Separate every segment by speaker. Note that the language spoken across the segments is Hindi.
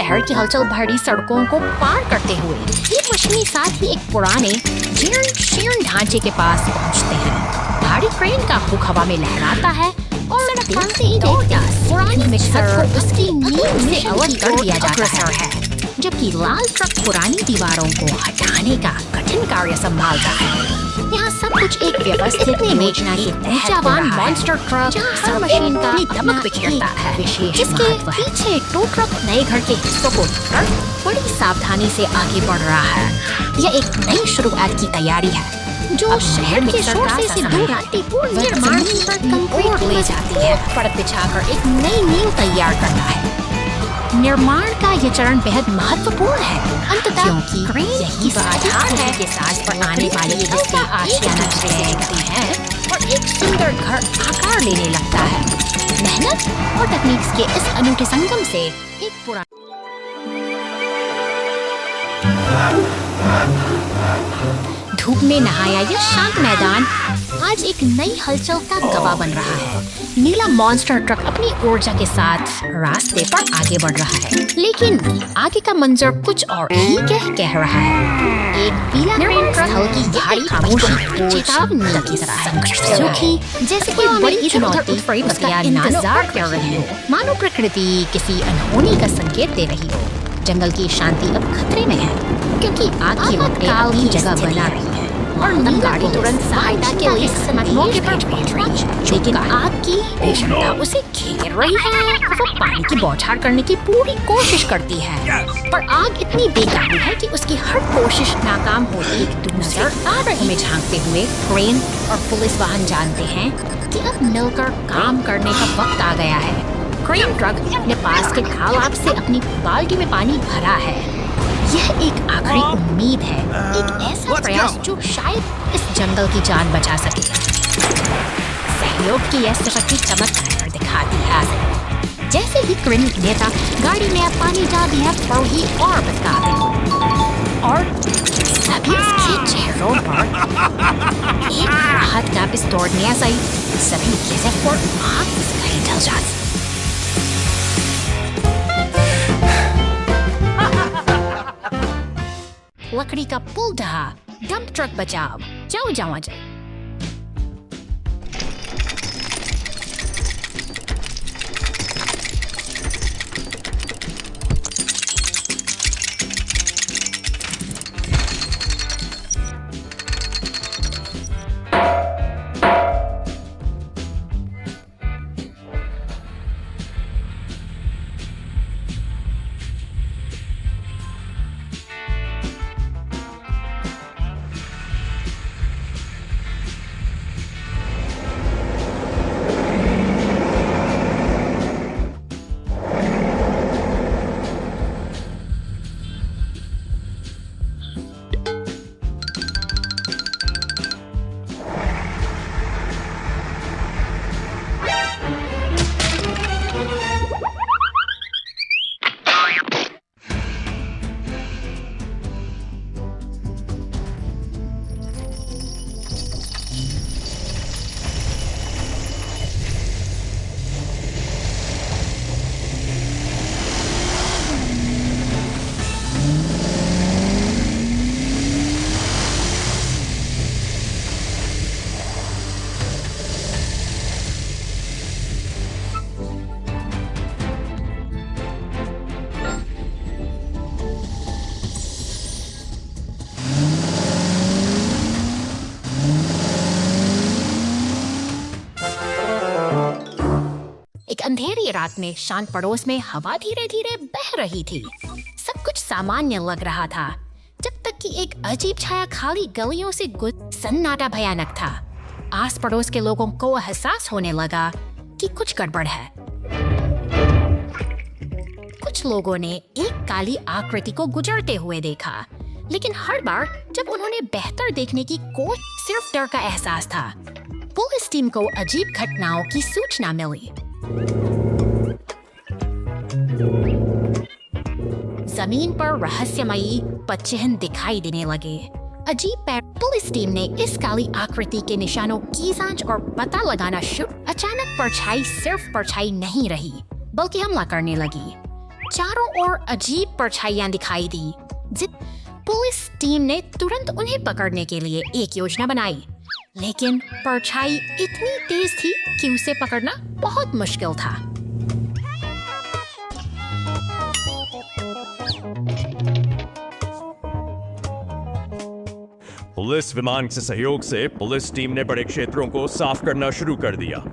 Speaker 1: शहर की हलचल भरी सड़कों को पार करते हुए ये मशीनी साथ ही एक पुराने जीर्ण ढांचे के पास पहुंचते हैं। भारी क्रेन का हुक हवा में लहराता है और पुरानी मिक्सर को उसकी नींव से अलग कर दिया जाता है, जबकि लाल ट्रक पुरानी दीवारों को हटाने का कठिन कार्य संभालता है। यहाँ सब कुछ एक व्यवस्थित योजना के ऊर्जावान मॉन्स्टर ट्रक हर मशीन का दमक बिखेरता है, जिसके पीछे टो ट्रक नए घर के हिस्सों को उठाकर बड़ी सावधानी से आगे बढ़ रहा है। यह एक नई शुरुआत की तैयारी है जो शहर के शोर से दूर शांतिपूर्ण निर्माण पर कंक्रीट ले जाती है, परत बिछाकर एक नई नींव तैयार करता है। निर्माण का ये चरण बेहद महत्वपूर्ण है, अंततः क्योंकि यही आधार है के साथ पर आने वाली जिसका आशियाना करती है और एक सुंदर घर आकार लेने लगता है। मेहनत और तकनीक के इस अनूठे संगम से एक पुराना धूप में नहाया यह शांत मैदान आज एक नई हलचल का गवाह बन रहा है। नीला मॉन्स्टर ट्रक अपनी ऊर्जा के साथ रास्ते पर आगे बढ़ रहा है, लेकिन आगे का मंजर कुछ और ही कह रहा है। एक पीला क्रेन ट्रक हल्की भारी खामोशी चेतावनी की तरह है, क्योंकि जैसे कोई बड़ी चुनौती उसका इंतजार कर रही हो, मानो प्रकृति किसी अनहोनी का संकेत दे रही हो। जंगल की शांति अब खतरे में है, क्योंकि आग की रोकने अपनी जगह बना रही है और नम गाड़ी तुरंत सहायता के लिए मौके पर पहुंच रही है, लेकिन आग की भीषणता उसे घेर रही है। वो पानी की बौछार करने की पूरी कोशिश करती है, पर आग इतनी बेकाबू है कि उसकी हर कोशिश नाकाम होती नजर आ रही है। झांकते हुए क्रेन और पुलिस वाहन जानते हैं कि अब मिलकर काम करने का वक्त आ गया है। क्रेन ट्रक अपने पास के तालाब से अपनी बाल्टी में पानी भरा है। यह एक आखिरी उम्मीद है, एक ऐसा प्रयास जो शायद इस जंगल की जान बचा सके। सहयोग की यह शक्ति चमत्कार दिखाती है। जैसे ही क्रेन नेता गाड़ी में अब पानी डाल दिया, वही और बता गई और सभी उसके चेहरों पर एक राहत का पिस तोड़ने आई। सभी जैसे और आग से ढल जाती। लकड़ी का पुल ढहा, डंप ट्रक बचाव, जाओ जाओ जाओ। अंधेरी रात में शांत पड़ोस में हवा धीरे धीरे बह रही थी। सब कुछ सामान्य लग रहा था, जब तक कि एक अजीब छाया खाली गलियों से सन्नाटा भयानक था। आस पड़ोस के लोगों को एहसास होने लगा कि कुछ गड़बड़ है। कुछ लोगों ने एक काली आकृति को गुजरते हुए देखा, लेकिन हर बार जब उन्होंने बेहतर देखने की कोशिश, सिर्फ डर का एहसास था। पुलिस टीम को अजीब घटनाओं की सूचना मिली। जमीन पर रहस्यमयी पदचिह्न दिखाई देने लगे। अजीब पैर। पुलिस टीम ने इस काली आकृति के निशानों की जांच और पता लगाना शुरू। अचानक परछाई सिर्फ परछाई नहीं रही, बल्कि हमला करने लगी। चारों ओर अजीब परछाइयां दिखाई दी। पुलिस टीम ने तुरंत उन्हें पकड़ने के लिए एक योजना बनाई, लेकिन परछाई इतनी तेज थी कि उसे पकड़ना बहुत मुश्किल था।
Speaker 2: पुलिस विमान के सहयोग से पुलिस टीम ने बड़े क्षेत्रों को साफ करना शुरू कर दिया।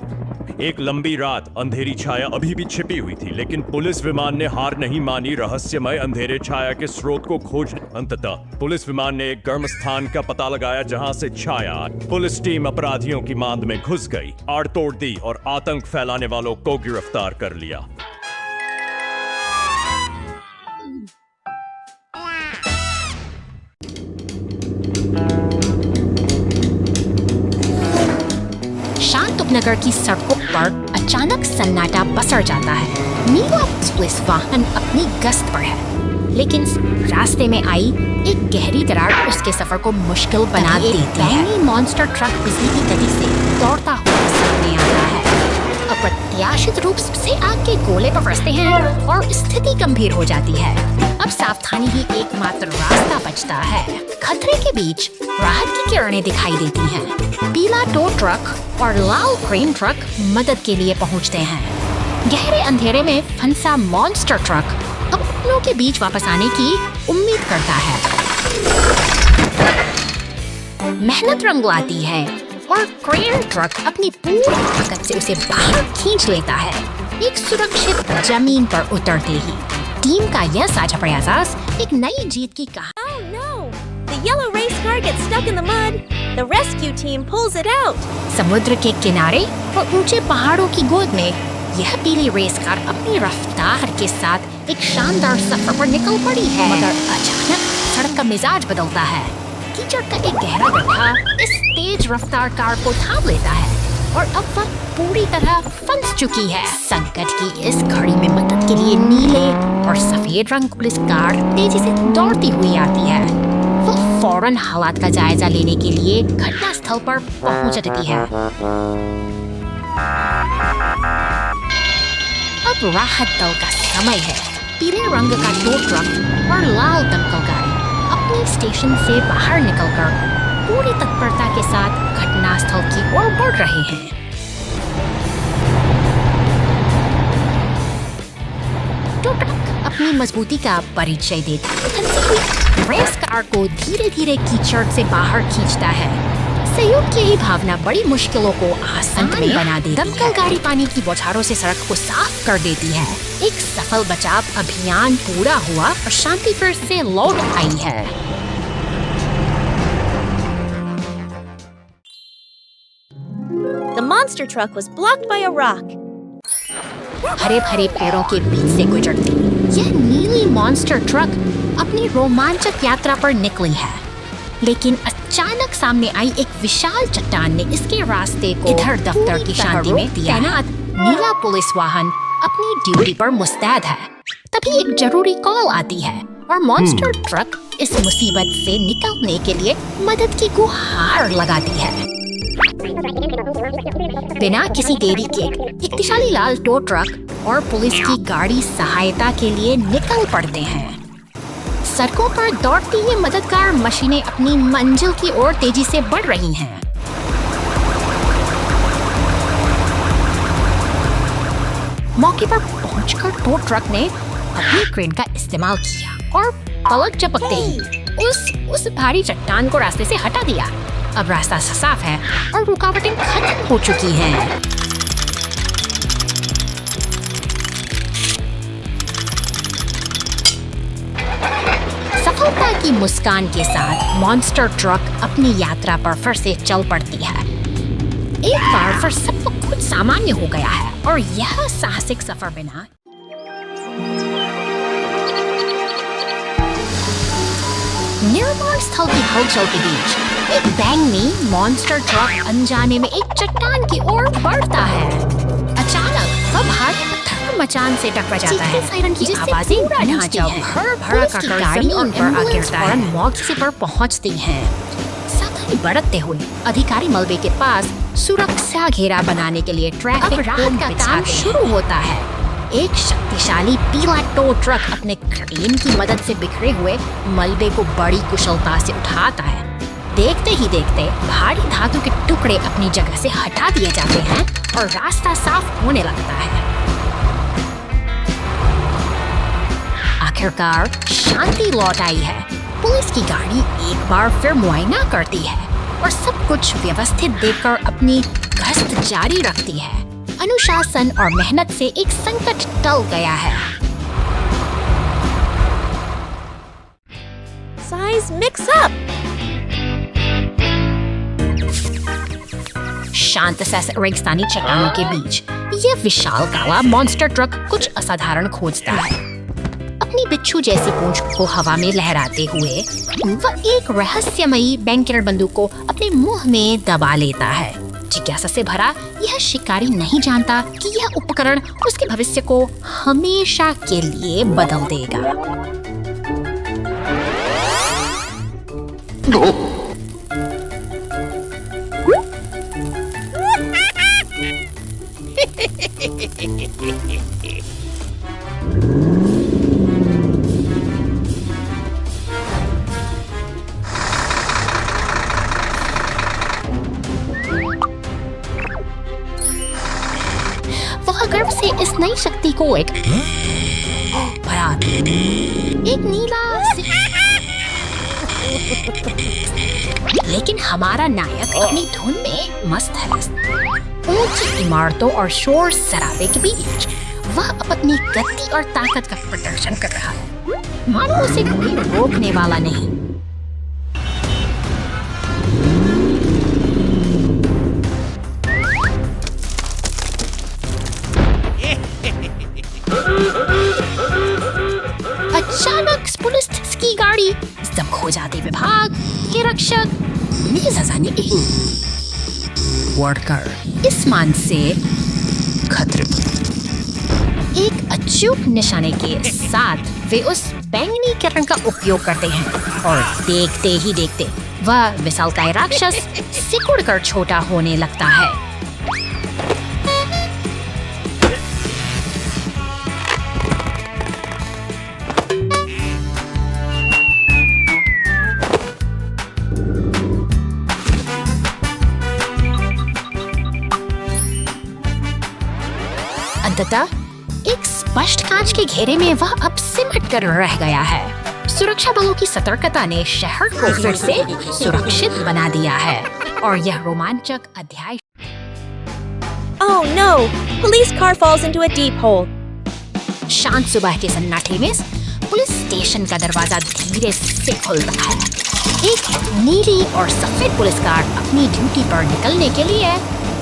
Speaker 2: एक लंबी रात अंधेरी छाया अभी भी छिपी हुई थी, लेकिन पुलिस विमान ने हार नहीं मानी रहस्यमय अंधेरे छाया के स्रोत को खोजने। अंततः पुलिस विमान ने एक गर्म स्थान का पता लगाया जहां से छाया। पुलिस टीम अपराधियों की मांद में घुस गई, आड़ तोड़ दी और आतंक फैलाने वालों को गिरफ्तार कर लिया।
Speaker 1: शांत उपनगर की सड़कों पर अचानक सन्नाटा पसर जाता है। नीला पुलिस वाहन अपनी गश्त पर है, लेकिन रास्ते में आई एक गहरी दरार उसके सफर को मुश्किल बना देती है। मॉन्स्टर ट्रक बिजली की गति से दौड़ता हुआ सामने आता है। अप्रत्याशित रूप से आग के गोले बरसते हैं और स्थिति गंभीर हो जाती है। अब सावधानी ही एकमात्र रास्ता बचता है। खतरे के बीच राहत की किरणें दिखाई देती हैं। पीला टो ट्रक और लाल क्रेन ट्रक मदद के लिए पहुंचते हैं। गहरे अंधेरे में फंसा मॉन्स्टर ट्रक अब अपनों के बीच वापस आने की उम्मीद करता है। मेहनत रंग लाती है और क्रेन ट्रक अपनी पूरी ताकत से उसे बाहर खींच लेता है। एक सुरक्षित जमीन पर उतरते ही टीम का यह साझा प्रयास एक नई जीत की कहानी।
Speaker 3: Oh no! The yellow race car gets stuck in the mud. The rescue team pulls it out.
Speaker 1: समुद्र के किनारे और ऊंचे पहाड़ों की गोद में यह पीली रेस कार अपनी रफ्तार के साथ एक शानदार सफर पर निकल पड़ी है। मगर अचानक सड़क का मिजाज बदलता है। कीचड़ का एक गहरा गड्ढा इस तेज रफ्तार कार को थाम लेता है और अब वह पूरी तरह फंस चुकी है। संकट की इस घड़ी में मदद के लिए नीले और सफेद रंग पुलिस कार तेजी से दौड़ती हुई आती है। वह फौरन हालात का जायजा लेने के लिए घटना स्थल पर पहुंच जाती है। अब राहत दल का समय है। पीले रंग का टो ट्रक और लाल दमकल गाड़ी अपने स्टेशन से बाहर निकलकर पूरी तत्परता के साथ घटनास्थल की ओर बढ़ रहे हैं। टो ट्रक अपनी मजबूती का परिचय देता है। रेस कार को धीरे धीरे कीचड़ से बाहर खींचता है। सहयोग की ही भावना बड़ी मुश्किलों को आसान बना देती है। दमकल गाड़ी पानी की बौछारों से सड़क को साफ कर देती है। एक सफल बचाव अभियान पूरा हुआ और शांति फिर से लौट आई है।
Speaker 3: The monster truck was blocked by a rock.
Speaker 1: हरे भरे पेड़ों के बीच से गुजरती यह नीली मॉन्स्टर ट्रक अपनी रोमांचक यात्रा पर निकली है, लेकिन अचानक सामने आई एक विशाल चट्टान ने इसके रास्ते को इधर दफ्तर की शांति में दिया। तैनात नीला पुलिस वाहन अपनी ड्यूटी पर मुस्तैद है। तभी एक जरूरी कॉल आती है और मॉन्स्टर ट्रक इस मुसीबत से निकलने के लिए मदद की गुहार लगाती है। बिना किसी देरी के एक विशाल लाल टो ट्रक और पुलिस की गाड़ी सहायता के लिए निकल पड़ते हैं। सड़कों पर दौड़ती ये मददगार मशीनें अपनी मंजिल की ओर तेजी से बढ़ रही हैं। मौके पर पहुंचकर टो ट्रक ने अपनी क्रेन का इस्तेमाल किया और पलक झपकते ही उस भारी चट्टान को रास्ते से हटा दिया। अब रास्ता साफ है और रुकावटें खत्म हो चुकी हैं। सफलता की मुस्कान के साथ मॉन्स्टर ट्रक अपनी यात्रा पर फिर से चल पड़ती है। एक बार फिर सब कुछ सामान्य हो गया है और यह साहसिक सफर बिना निर्माण स्थल की हलचल के बीच एक बैंगनी मॉन्स्टर ट्रक अनजाने में एक चट्टान की ओर बढ़ता है। अचानक वह भारी पत्थर मचान से टकरा जाता है, सायरन की आवाजें गूंजती हैं। भर का गाड़ी उन पर आ गिरता है, मौके पर पहुंचती हैं। सावधानी बरतते हुए अधिकारी मलबे के पास सुरक्षा घेरा बनाने के लिए ट्रैफिक कोन का काम शुरू होता है। एक शक्तिशाली पीला टो ट्रक अपने क्रेन की मदद से बिखरे हुए मलबे को बड़ी कुशलता से उठाता है। देखते ही देखते भारी धातु के टुकड़े अपनी जगह से हटा दिए जाते हैं और रास्ता साफ होने लगता है। आखिरकार शांति लौट आई है। पुलिस की गाड़ी एक बार फिर मुआयना करती है और सब कुछ व्यवस्थित देखकर अपनी गश्त जारी रखती है। अनुशासन और मेहनत से एक संकट टल गया है।
Speaker 3: Size mix up.
Speaker 1: शांत रेगिस्तानी चट्टानों के बीच यह विशाल काला मॉन्स्टर ट्रक कुछ असाधारण खोजता है। अपनी बिच्छू जैसी पूंछ को हवा में लहराते हुए वह एक रहस्यमयी बैंकर बंदूक को अपने मुंह में दबा लेता है। जिज्ञासा से भरा यह शिकारी नहीं जानता कि यह उपकरण उसके भविष्य को हमेशा के लिए बदल देगा। वह गर्व से इस नई शक्ति को एक नीला लेकिन हमारा नायक अपनी धुन में मस्त है। ऊंची इमारतों और शोर शराबे के बीच वह अपनी गति और ताकत का प्रदर्शन कर रहा है, मानो उसे कोई रोकने वाला नहीं। अचानक पुलिस की गाड़ी जब खो जाते विभाग के रक्षक वर्कर इस मान से खतरे एक अचूक निशाने के साथ वे उस बैंगनी किरण का उपयोग करते हैं और देखते ही देखते वह विशालकाय राक्षस सिकुड़कर छोटा होने लगता है। अंततः एक स्पष्ट कांच के घेरे में वह अब सिमट कर रह गया है। सुरक्षा बलों की सतर्कता ने शहर को फिर से सुरक्षित बना दिया है और यह रोमांचक अध्याय।
Speaker 3: Oh no! Police car falls into a deep hole.
Speaker 1: शांत सुबह के सन्नाटे में पुलिस स्टेशन का दरवाजा धीरे से खुल रहा है। एक नीली और सफेद पुलिस कार अपनी ड्यूटी पर निकलने के लिए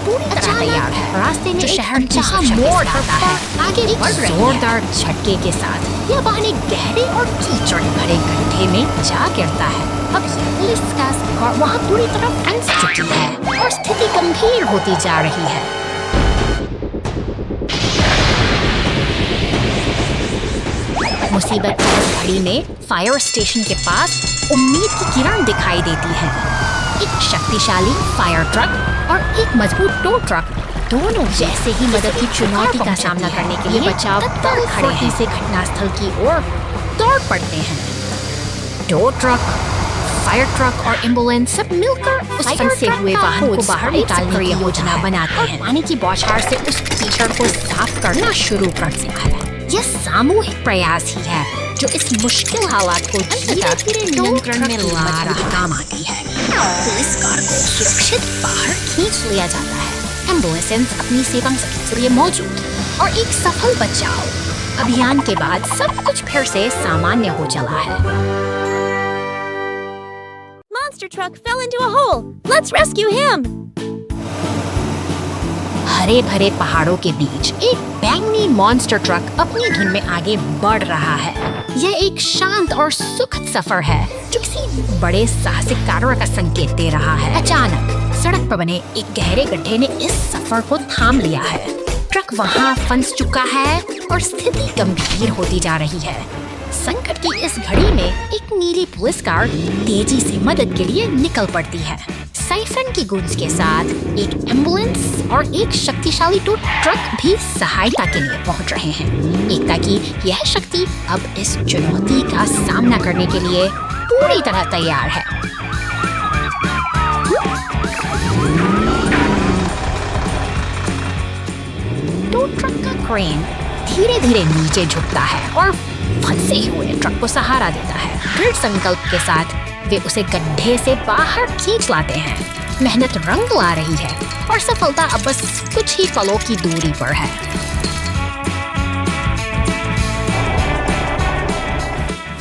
Speaker 1: पूरी तरह तैयार है। रास्ते में जो शहर जहां मोड़ आता है आगे बढ़ रही है। जोरदार झटके के साथ यह वाहन एक गहरे और कीचड़ भरे गड्ढे में जा गिरता है। अब पुलिस का कार वहां पूरी तरह फंस चुकी है और स्थिति गंभीर होती जा रही है। मुसीबत की इस घड़ी में फायर स्टेशन के पास उम्मीद की किरण दिखाई देती है। एक शक्तिशाली फायर ट्रक और एक मजबूत टो ट्रक दोनों जैसे ही मदद की चुनौती का सामना करने के लिए बचाव दल खड़े हैं से घटनास्थल की ओर दौड़ पड़ते हैं। टो ट्रक, फायर ट्रक और एम्बुलेंस सब मिलकर उस फंसे हुए वाहन को बाहर निकालने की योजना बनाते हैं। पानी की बौछार से उस कीचड़ को साफ करना शुरू करते हैं। यह सामूहिक प्रयास ही है जो इस मुश्किल हालात को धीरे-धीरे नियंत्रण में ला रहा काम आती है। पुलिस कार को सुरक्षित बाहर खींच लिया जाता है। एम्बुलेंस अपनी सेवा के लिए मौजूद और एक सफल बचाव अभियान के बाद सब कुछ फिर से सामान्य हो चला है।
Speaker 3: Monster truck fell into a hole. Let's rescue him.
Speaker 1: हरे भरे पहाड़ों के बीच एक बैंगनी मॉन्स्टर ट्रक अपनी धुन में आगे बढ़ रहा है। यह एक शांत और सुखद सफर है जो किसी बड़े साहसिक कार्य का संकेत दे रहा है। अचानक सड़क पर बने एक गहरे गड्ढे ने इस सफर को थाम लिया है। ट्रक वहां फंस चुका है और स्थिति गंभीर होती जा रही है। संकट की इस घड़ी में एक नीली पुलिस कार तेजी से मदद के लिए निकल पड़ती है। साइफन की गूंज के साथ एक एम्बुलेंस और एक शक्तिशाली टो ट्रक भी सहायता के लिए पहुंच रहे हैं। एकता की यह शक्ति अब इस चुनौती का सामना करने के लिए पूरी तरह तैयार है। टो ट्रक का क्रेन धीरे धीरे नीचे झुकता है और फंसे हुए ट्रक को सहारा देता है। दृढ़ संकल्प के साथ वे उसे गड्ढे से बाहर खींच लाते हैं। मेहनत रंग ला रही है और सफलता अब बस कुछ ही पलों की दूरी पर है।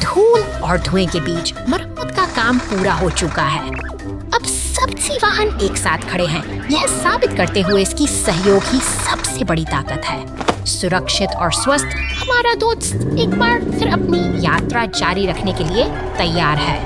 Speaker 1: धूल और धुएं के बीच मरम्मत का काम पूरा हो चुका है। अब सभी वाहन एक साथ खड़े हैं, यह साबित करते हुए इसकी सहयोग ही सबसे बड़ी ताकत है। सुरक्षित और स्वस्थ हमारा दोस्त एक बार फिर अपनी यात्रा जारी रखने के लिए तैयार है।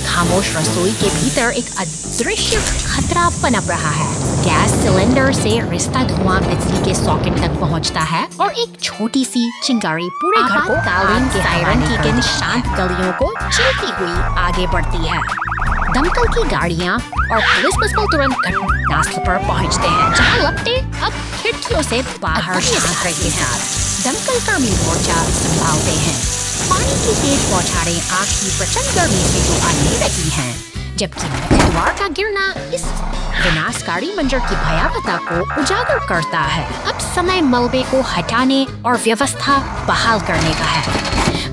Speaker 1: खामोश रसोई के भीतर एक अदृश्य खतरा पनप रहा है। गैस सिलेंडर से रिश्ता धुआं बिजली के सॉकेट तक पहुंचता है और एक छोटी सी चिंगारी पूरे घर को कालीन के सायरन की इन शांत गलियों को चलती हुई आगे बढ़ती है। दमकल की गाड़ियां और पुलिस बस तुरंत घटनास्थल पर पहुंचते हैं, जहां लपटे अब खिड़कियों से बाहर झांक रहे हैं। दमकल का मोर्चा संभालते हैं। पानी की तेज बौछारें आग की प्रचंड गर्मी से तो आ नहीं रही हैं, जबकि द्वार का गिरना इस विनाशकारी मंजर की भयावहता को उजागर करता है। अब समय मलबे को हटाने और व्यवस्था बहाल करने का है।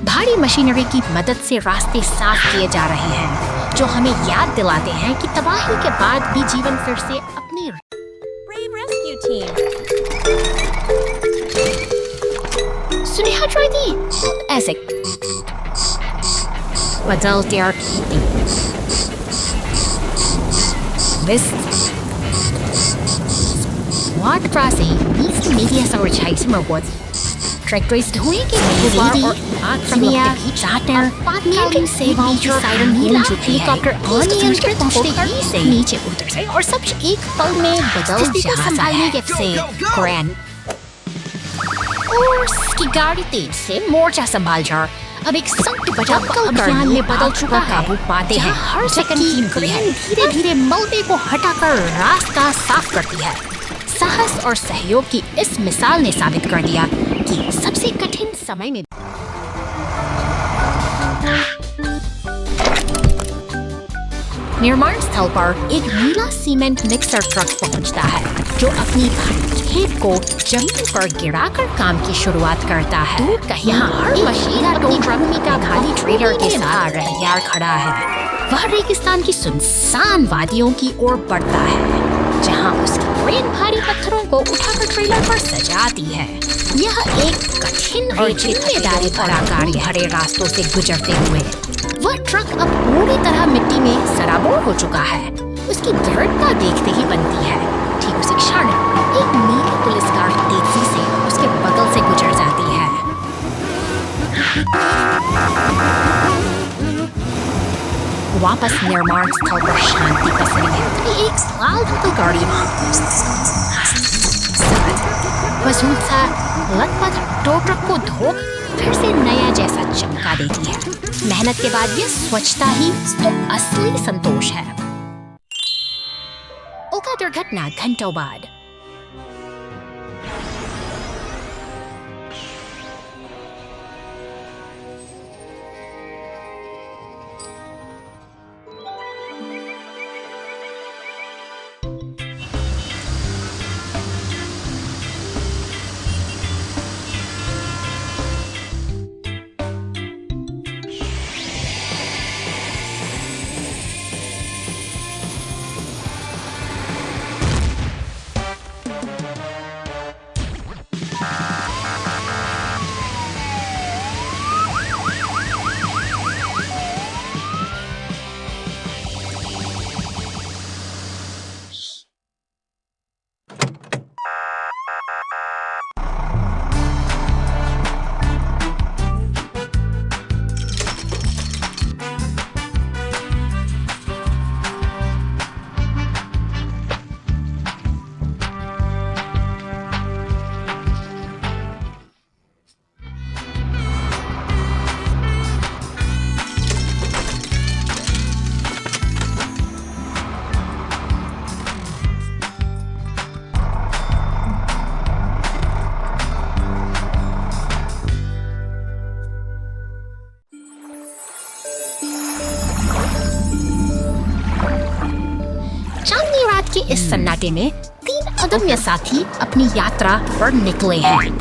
Speaker 1: भारी मशीनरी की मदद से रास्ते साफ किए जा रहे हैं, जो हमें याद दिलाते हैं कि तबाही के बाद भी जीवन फिर से अपनी
Speaker 3: Brave rescue team.
Speaker 1: सुनेहा दी ऐसे बदलते और Ward crossing needs to media Reisen Robots. Tractors धुएं के गुब्बार और आग से लपटे चाटर आपातकालीन सेवाओं की सायरन गूंज उठी है। अनियंत्रित होकर नीचे उतर गए और सब एक पल में बदल जाता है। से ग्रैंड और उसकी गाड़ी तेज से मोर्चा संभाल जा अब एक संकट बचाव अभियान में बदल चुका है। काबू पाते हैं हर सेकंड की क्रेन धीरे धीरे मलबे को हटाकर रास्ता साफ करती है। साहस और सहयोग की इस मिसाल ने साबित कर दिया कि सबसे कठिन समय में निर्माण स्थल पर एक नीला सीमेंट मिक्सर ट्रक पहुंचता है, जो अपनी खेत को जमीन पर गिराकर काम की शुरुआत करता है। दूर कहीं हर मशीन अपनी ट्रक का खाली ट्रेलर के साथ तैयार खड़ा है। वह रेगिस्तान की सुनसान वादियों की ओर बढ़ता है, जहां उसकी क्रेन भारी पत्थरों को उठाकर ट्रेलर पर सजाती है। यह एक कठिन और जिम्मेदारी भरा कार्य हरे रास्तों से गुजरते हुए वह ट्रक अब पूरी तरह मिट्टी में सराबोर हो चुका है। उसकी दृढ़ता देखते ही बनती है। ठीक उसी क्षण एक नीली पुलिस कार तेजी से उसके बगल से गुजर जाती है। वापस निर्माण स्थल पर शांति पसरी है। तभी एक लाल रंग गाड़ी मजबूत सा लटपट टो ट्रक को धो फिर से नया जैसा चमका देती है। मेहनत के बाद ये स्वच्छता ही तो असली संतोष है। उल्का दुर्घटना घंटों बाद। सन्नाटे में 3 अदम्य साथी अपनी यात्रा पर निकले हैं।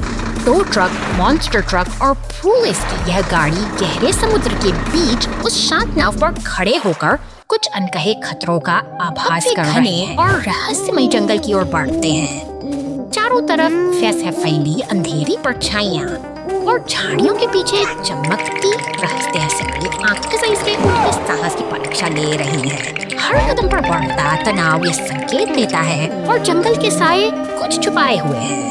Speaker 1: टो ट्रक, मॉन्स्टर ट्रक और पुलिस की यह गाड़ी गहरे समुद्र के बीच उस शांत नाव पर खड़े होकर कुछ अनकहे खतरों का आभास कर रहे हैं और रहस्यमय जंगल की ओर बढ़ते हैं। चारों तरफ फैली अंधेरी परछाइयां और झाड़ियों के पीछे चमकती रहस्यमयी आंखें से उनके साहस की परीक्षा ले रही हैं। हर कदम पर बढ़ता तनाव ये संकेत देता है और जंगल के साए कुछ छुपाए हुए हैं।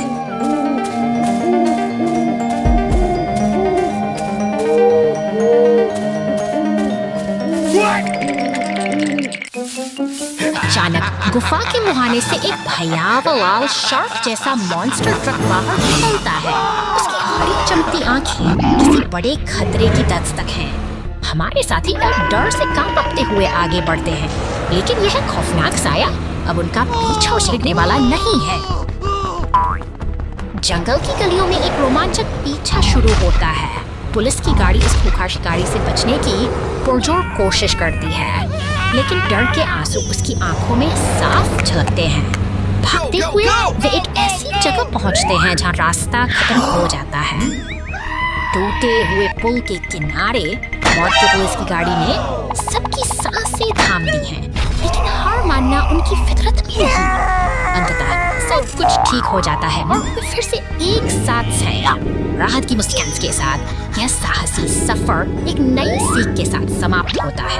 Speaker 1: अचानक गुफा के मुहाने से एक भयावह लाल शार्क जैसा मॉन्स्टर ट्रक बाहर निकलता है। उसकी हरी चमकती आंखें किसी बड़े खतरे की दस्तक हैं। हमारे साथी डर से कांपते हुए आगे बढ़ते हैं, लेकिन यह खौफनाक साया अब उनका पीछा छेड़ने वाला नहीं है। जंगल की गलियों में एक रोमांचक पीछा शुरू होता है। पुलिस की गाड़ी इस खूंखार शिकारी से बचने की पुरजोर कोशिश करती है, लेकिन डर के आंसू उसकी आंखों में साफ झलकते हैं। भागते हुए वे एक ऐसी जगह पहुंचते हैं जहां रास्ता खत्म हो जाता है। टूटे हुए पुल के किनारे मौत की पुलिस की गाड़ी ने सबकी सांसें थाम ली हैं, लेकिन हार मानना उनकी फितरत में नहीं। अंततः सब कुछ ठीक हो जाता है और वे फिर से एक साथ हैं। राहत की मुस्कान के साथ यह साहसी सफर एक नई सीख के साथ समाप्त होता है।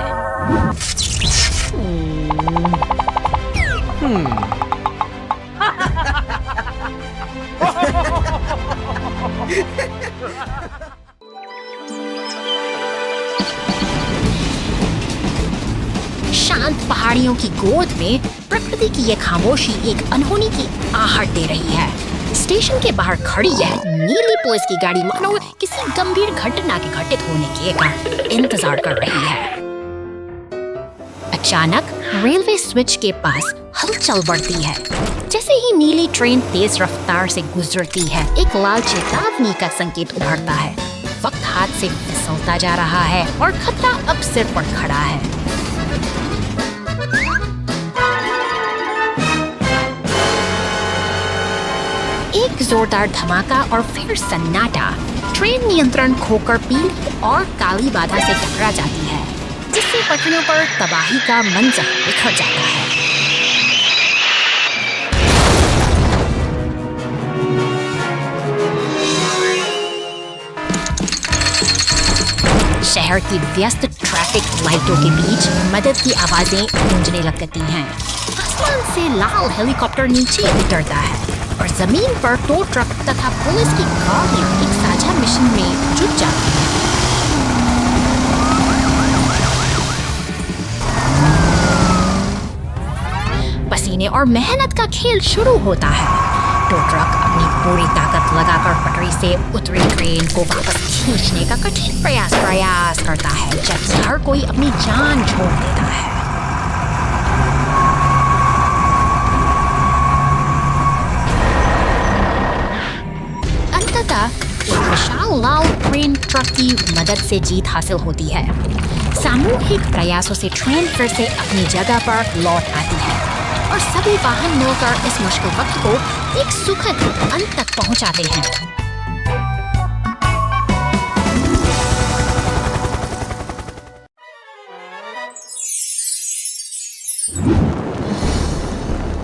Speaker 1: शांत पहाड़ियों की गोद में प्रकृति की यह खामोशी एक अनहोनी की आहट दे रही है। स्टेशन के बाहर खड़ी यह नीली पुलिस की गाड़ी मानो किसी गंभीर घटना के घटित होने के इंतजार कर रही है। अचानक रेलवे स्विच के पास हलचल बढ़ती है। जैसे ही नीली ट्रेन तेज रफ्तार से गुजरती है, एक लाल चेतावनी का संकेत उभरता है। वक्त हाथ से फिसलता जा रहा है और खतरा अब सिर पर खड़ा है। एक जोरदार धमाका और फिर सन्नाटा। ट्रेन नियंत्रण खोकर पीली और काली बाधा से टकरा जाती है, जिससे पटरियों पर तबाही का मंजर बिखर जाता है। शहर की व्यस्त ट्रैफिक लाइटों के बीच मदद की आवाजें गूंजने लगती हैं। आसमान से लाल हेलीकॉप्टर नीचे उतरता है और जमीन पर टो ट्रक तथा पुलिस की गाड़ियां एक साझा मिशन में जुट जाती हैं। पसीने और मेहनत का खेल शुरू होता है। टो ट्रक अपनी पूरी ताकत लगाकर पटरी से उतरी ट्रेन को वापस खींचने का कठिन प्रयास करता है, जबकि हर कोई अपनी जान छोड़ देता है। एक विशाल लाल ट्रेन ट्रक की मदद से जीत हासिल होती है। सामूहिक प्रयासों से ट्रेन फिर से अपनी जगह पर लौट आती है और सभी वाहन मिलकर इस मुश्किल वक्त को एक सुखद अंत तक पहुंचाते हैं।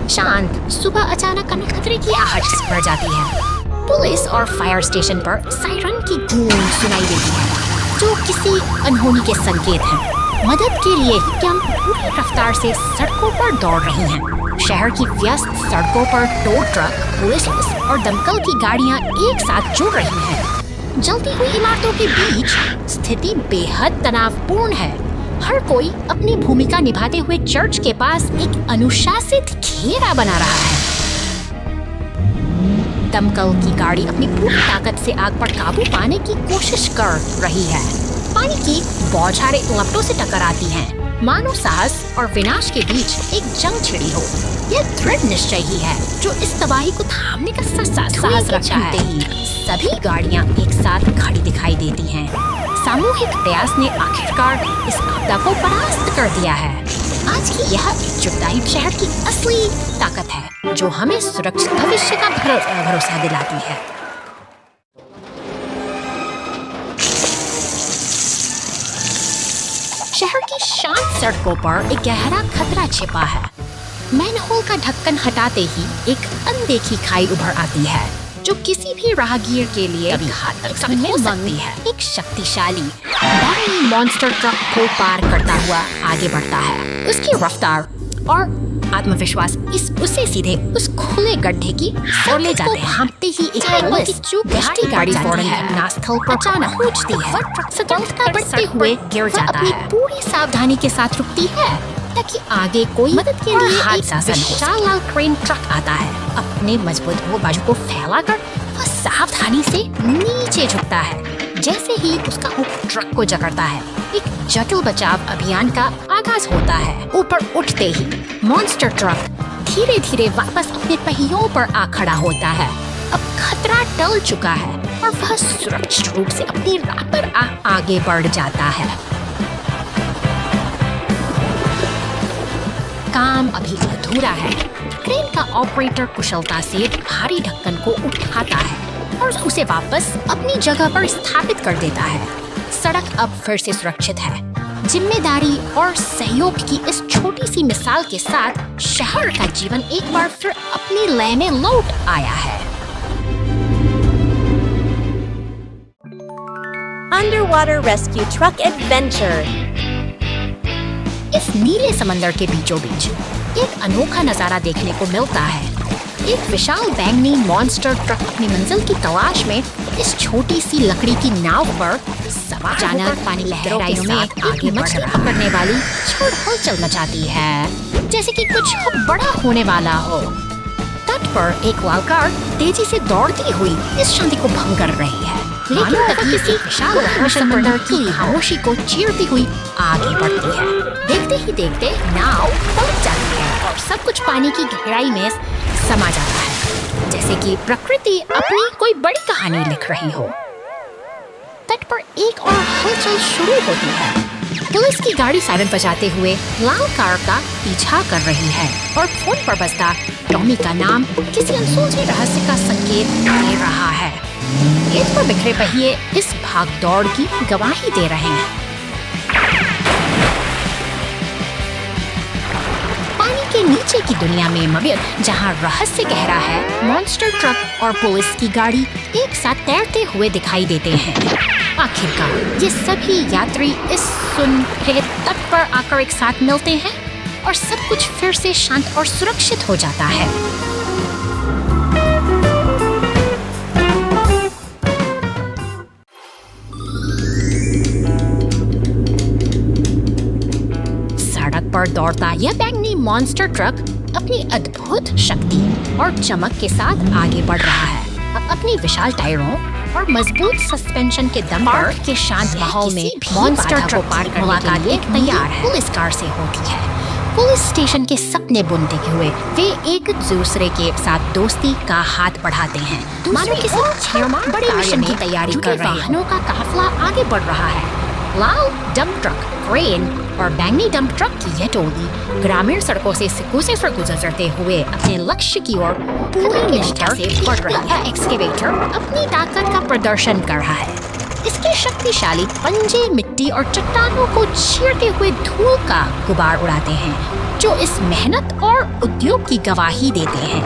Speaker 1: शांत सुबह अचानक खतरे की आहट बढ़ जाती है। पुलिस और फायर स्टेशन पर सायरन की गूंज सुनाई देती है, जो किसी अनहोनी के संकेत हैं। मदद के लिए कैंप पूरी रफ्तार से सड़कों पर दौड़ रही हैं। शहर की व्यस्त सड़कों पर टो ट्रक, पुलिस और दमकल की गाड़ियां एक साथ जुड़ रही हैं। जलती हुई इमारतों के बीच स्थिति बेहद तनावपूर्ण है। हर कोई अपनी भूमिका निभाते हुए चर्च के पास एक अनुशासित घेरा बना रहा है। दमकल की गाड़ी अपनी पूरी ताकत से आग पर काबू पाने की कोशिश कर रही है। पानी की बौछारें लपटों से टकराती हैं, मानो साहस और विनाश के बीच एक जंग छिड़ी हो। यह दृढ़ निश्चय ही है जो इस तबाही को थामने का साहस रखता है। ही सभी गाड़ियां एक साथ खड़ी दिखाई देती हैं। सामूहिक प्रयास ने आखिरकार इस आपदा को परास्त कर दिया है। आज की यह एकजुटता शहर की असली ताकत है, जो हमें सुरक्षित भविष्य का भरोसा दिलाती है। शहर की शांत सड़कों पर एक गहरा खतरा छिपा है। मैनहोल का ढक्कन हटाते ही एक अनदेखी खाई उभर आती है, जो किसी भी राहगीर के लिए घातक साबित हो सकती है। एक शक्तिशाली बैगी मॉन्स्टर ट्रक को पार करता हुआ आगे बढ़ता है। उसकी रफ्तार और आत्मविश्वास उसे सीधे उस खुले गड्ढे की ओर ले जाते हैं। भागते ही एक चूक गाड़ी फौरन घटनास्थल पर अचानक पहुंचती है। सतर्कता बढ़ते हुए गिर जाता है। पूरी सावधानी के साथ रुकती है ताकि आगे कोई मदद के लिए एक विशाल क्रेन ट्रक आता है। अपने मजबूत बाजू को फैलाकर वह सावधानी से नीचे झुकता है। जैसे ही उसका मुख ट्रक को जकड़ता है, एक जटिल बचाव अभियान का आगाज होता है। ऊपर उठते ही मॉन्स्टर ट्रक धीरे धीरे वापस अपने पहियों पर आ खड़ा होता है। अब खतरा टल चुका है और वह सुरक्षित रूप से अपनी राह पर आगे बढ़ जाता है। काम अभी अधूरा है। क्रेन का ऑपरेटर कुशलता से भारी ढक्कन को उठाता है और उसे वापस अपनी जगह पर स्थापित कर देता है। सड़क अब फिर से सुरक्षित है। जिम्मेदारी और सहयोग की इस छोटी सी मिसाल के साथ शहर का जीवन एक बार फिर अपनी लय में लौट आया है।
Speaker 3: Underwater Rescue Truck Adventure।
Speaker 1: इस नीले समंदर के बीचों बीच एक अनोखा नजारा देखने को मिलता है। एक विशाल बैंगनी मॉन्स्टर ट्रक अपनी मंजिल की तलाश में इस छोटी सी लकड़ी की नाव पर सवार अचानक पानी लहरों में आगे मछली पकड़ने वाली छोड़ हलचल मचाती है, जैसे कि कुछ बड़ा होने वाला हो। तट पर एक लालकार तेजी से दौड़ती हुई इस शांति को भंग कर रही है, लेकिन तभी किसी विशाल समंदर की खामोशी को चीरती हुई आगे बढ़ती है। देखते ही देखते नाव पलट जाती है और सब कुछ पानी की गहराई में समा जाता है, जैसे कि प्रकृति अपनी कोई बड़ी कहानी लिख रही हो। तट पर एक और हलचल शुरू होती है। पुलिस की गाड़ी सायरन बजाते हुए लाल कार का पीछा कर रही है और फोन पर बजता टॉमी का नाम किसी अनसुलझे रहस्य का संकेत दे रहा है। खेत पर बिखरे पहिए इस भागदौड़ की गवाही दे रहे हैं। पानी के नीचे की दुनिया में मगर जहां रहस्य गहरा है, मॉन्स्टर ट्रक और पुलिस की गाड़ी एक साथ तैरते हुए दिखाई देते हैं। आखिरकार ये सभी यात्री इस सुनहरे तट पर आकर एक साथ मिलते हैं और सब कुछ फिर से शांत और सुरक्षित हो जाता है। सड़क पर दौड़ता यह बैंगनी मॉन्स्टर ट्रक अपनी अद्भुत शक्ति और चमक के साथ आगे बढ़ रहा है। अपनी विशाल टायरों और मजबूत सस्पेंशन के दम पर के शांत माहौल में मॉन्स्टर ट्रक पार करने के लिए तैयार है। पुलिस कार से होती है। पुलिस स्टेशन के सपने बुनते हुए वे एक दूसरे के साथ दोस्ती का हाथ बढ़ाते हैं, मानो किसी बड़े मिशन की तैयारी कर रहे वाहनों का काफिला आगे बढ़ रहा है। लाल डंप ट्रक, क्रेन और बैंगनी डंप ट्रक की यह टोली ग्रामीण सड़कों से गुजरते हुए अपने लक्ष्य की ओर पूरी निष्ठा से बढ़ रही है। एक्सकेवेटर अपनी ताकत का प्रदर्शन कर रहा है। इसके शक्तिशाली पंजे मिट्टी और चट्टानों को चीरते हुए धूल का गुबार उड़ाते हैं, जो इस मेहनत और उद्योग की गवाही देते हैं।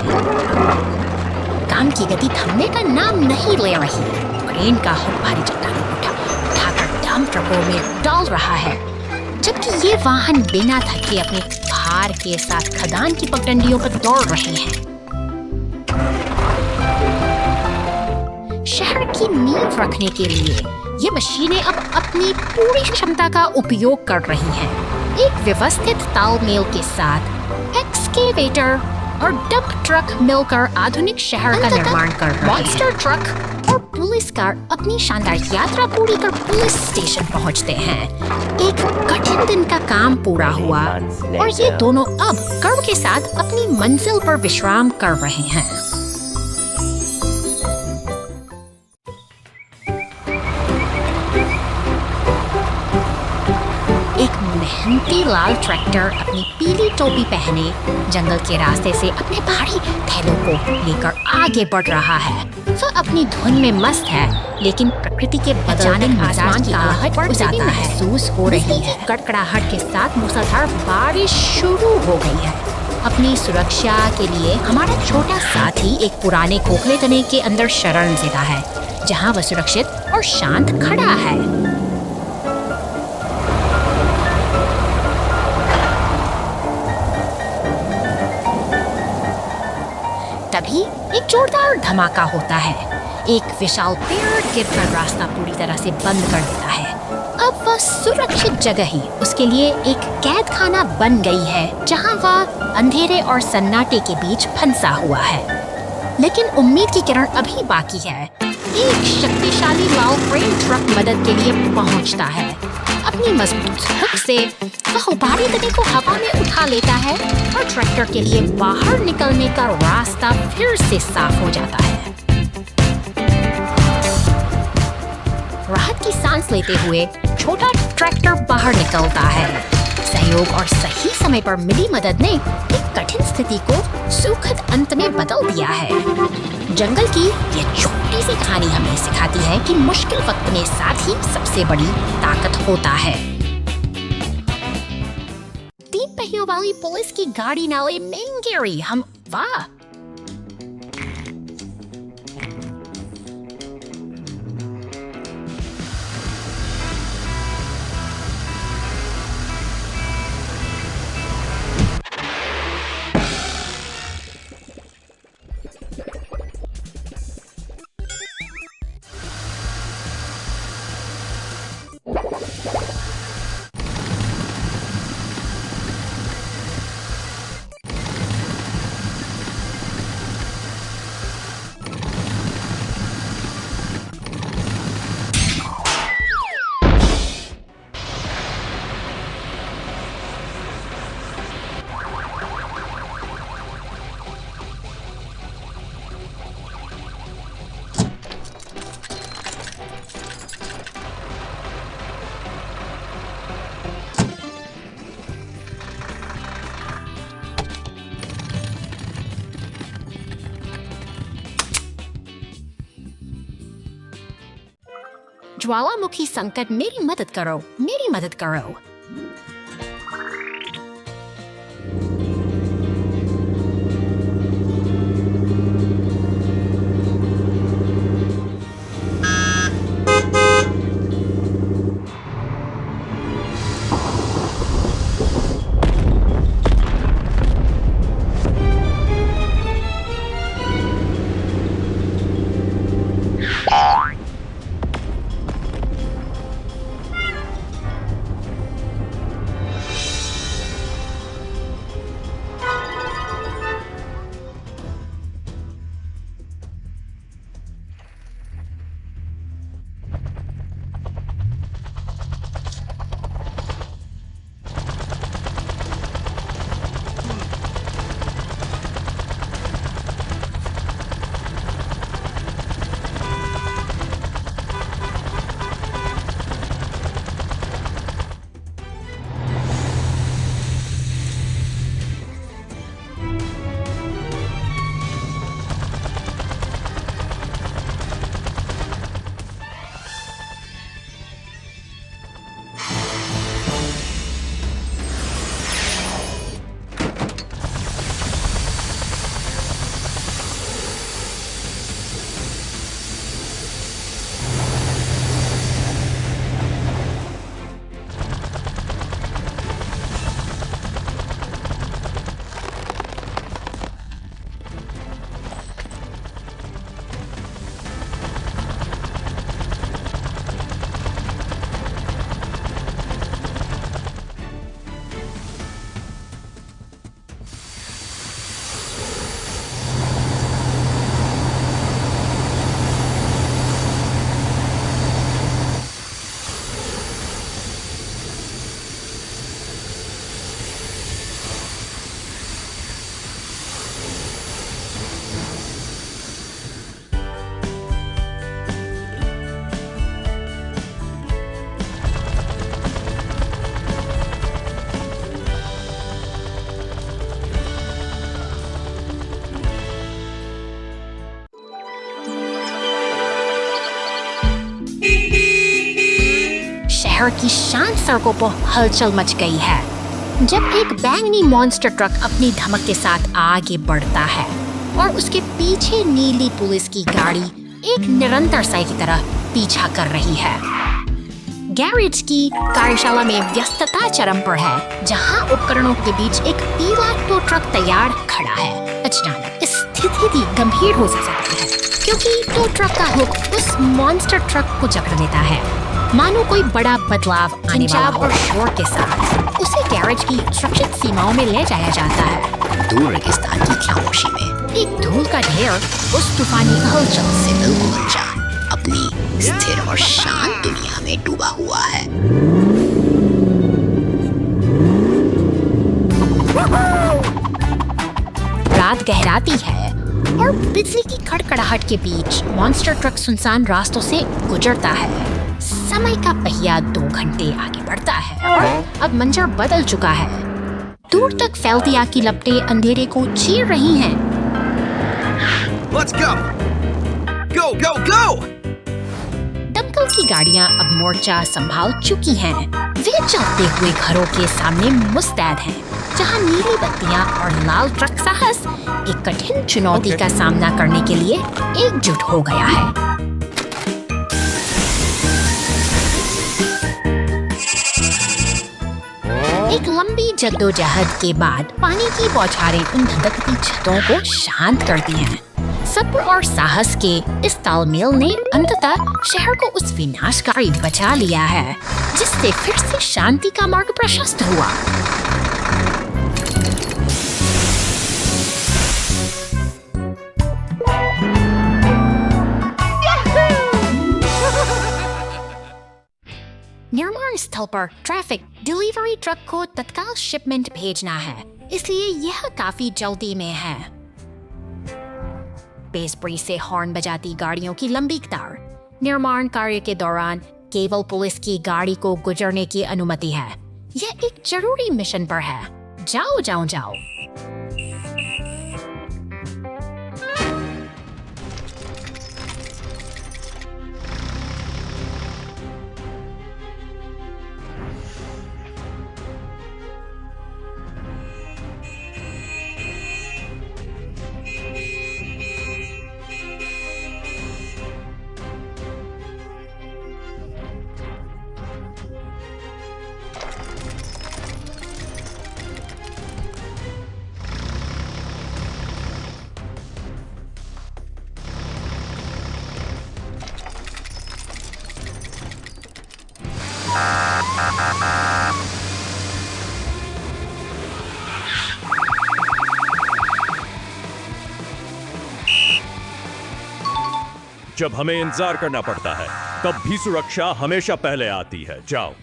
Speaker 1: काम की गति थमने का नाम नहीं ले रही। क्रेन का हुक भारी चट्टानों को उठाकर डंप ट्रकों में डाल रहा है, जबकि ये वाहन बिना थके अपने भार के साथ खदान की पगडंडियों पर दौड़ रहे हैं। शहर की नींव रखने के लिए ये मशीनें अब अपनी पूरी क्षमता का उपयोग कर रही हैं। एक व्यवस्थित तालमेल के साथ एक्सकेवेटर और डंप ट्रक मिलकर आधुनिक शहर का निर्माण कर रहे हैं। मॉन्स्टर ट्रक और पुलिस कार अपनी शानदार यात्रा पूरी कर पुलिस स्टेशन पहुंचते हैं। एक कठिन दिन का काम पूरा हुआ और ये दोनों अब गर्व के साथ अपनी मंजिल पर विश्राम कर रहे हैं। मेहनती लाल ट्रैक्टर अपनी पीली टोपी पहने जंगल के रास्ते से अपने भारी थैलों को लेकर आगे बढ़ रहा है। वह अपनी धुन में मस्त है, लेकिन प्रकृति के बदलते आसमान की आहट बढ़ जाता है। महसूस हो रही है। कड़कड़ाहट के साथ मूसलाधार बारिश शुरू हो गई है। अपनी सुरक्षा के लिए हमारा छोटा साथी एक पुराने खोखले तने के अंदर शरण लेता है, जहां वह सुरक्षित और शांत खड़ा है। तभी एक जोरदार धमाका होता है। एक विशाल पेड़ गिरकर रास्ता पूरी तरह से बंद कर देता है। अब वह सुरक्षित जगह ही उसके लिए एक कैद खाना बन गई है, जहां वह अंधेरे और सन्नाटे के बीच फंसा हुआ है। लेकिन उम्मीद की किरण अभी बाकी है। एक शक्तिशाली लाल फ्रेम ट्रक मदद के लिए पहुंचता है। अपनी मजबूत हुक से वह उभारी तने को हवा में उठा लेता है और ट्रैक्टर के लिए बाहर निकलने का रास्ता फिर से साफ हो जाता है। राहत की सांस लेते हुए छोटा ट्रैक्टर बाहर निकलता है। सहयोग और सही समय पर मिली मदद ने एक कठिन स्थिति को सुखद अंत में बदल दिया है। जंगल की यह छोटी सी कहानी हमें सिखाती है कि मुश्किल वक्त में साथ ही सबसे बड़ी ताकत होता है। 3 पहियों वाली पुलिस की गाड़ी नाले में गिरी। हम वाह! ज्वालामुखी संकट, मेरी मदद करो, मेरी मदद करो। शहर की शांत सड़कों पर हलचल मच गई है जब एक बैंगनी मॉन्स्टर ट्रक अपनी धमक के साथ आगे बढ़ता है और उसके पीछे नीली पुलिस की गाड़ी एक निरंतर साई की तरह पीछा कर रही है। गैरेज की कार्यशाला में व्यस्तता चरम पर है जहां उपकरणों के बीच एक पीला टो ट्रक तैयार खड़ा है। अचानक स्थिति गंभीर हो सकती है क्योंकि टो ट्रक का हुक उस मॉन्स्टर ट्रक को जकड़ लेता है, मानो कोई बड़ा बदलाव आने वाला हो। और शोर के साथ उसे गैरेज की सुरक्षित सीमाओं में ले जाया जाता है।
Speaker 4: दूर रेगिस्तान की खामोशी में
Speaker 1: एक धूल का ढेर उस तूफानी हलचल
Speaker 4: से दिल को अनजान अपनी स्थिर और शांत दुनिया में डूबा हुआ है।
Speaker 1: रात गहराती है और बिजली की खड़खड़ाहट के बीच मॉन्स्टर ट्रक सुनसान रास्तों से गुजरता है। समय का पहिया 2 घंटे आगे बढ़ता है और अब मंजर बदल चुका है। दूर तक फैलती आग की लपटें अंधेरे को चीर रही हैं।
Speaker 5: Let's go! Go, go, go!
Speaker 1: दमकल की गाड़ियां अब मोर्चा संभाल चुकी हैं। वे चलते हुए घरों के सामने मुस्तैद हैं, जहां नीली बत्तियां और लाल ट्रक साहस एक कठिन चुनौती का सामना करने के लिए एकजुट हो गया है। एक लंबी जद्दोजहद के बाद पानी की बौछारें उन धधकती छतों को शांत करती हैं। सब्र और साहस के इस तालमेल ने अंततः शहर को उस विनाशकारी बचा लिया है, जिससे फिर से शांति का मार्ग प्रशस्त हुआ। निर्माण स्थल पर ट्रैफिक डिलीवरी ट्रक को तत्काल शिपमेंट भेजना है, इसलिए यह काफी जल्दी में है। बेसब्री से हॉर्न बजाती गाड़ियों की लंबी कतार। निर्माण कार्य के दौरान केवल पुलिस की गाड़ी को गुजरने की अनुमति है। यह एक जरूरी मिशन पर है। जाओ जाओ जाओ।
Speaker 2: जब हमें इंतजार करना पड़ता है, तब भी सुरक्षा हमेशा पहले आती है। जाओ।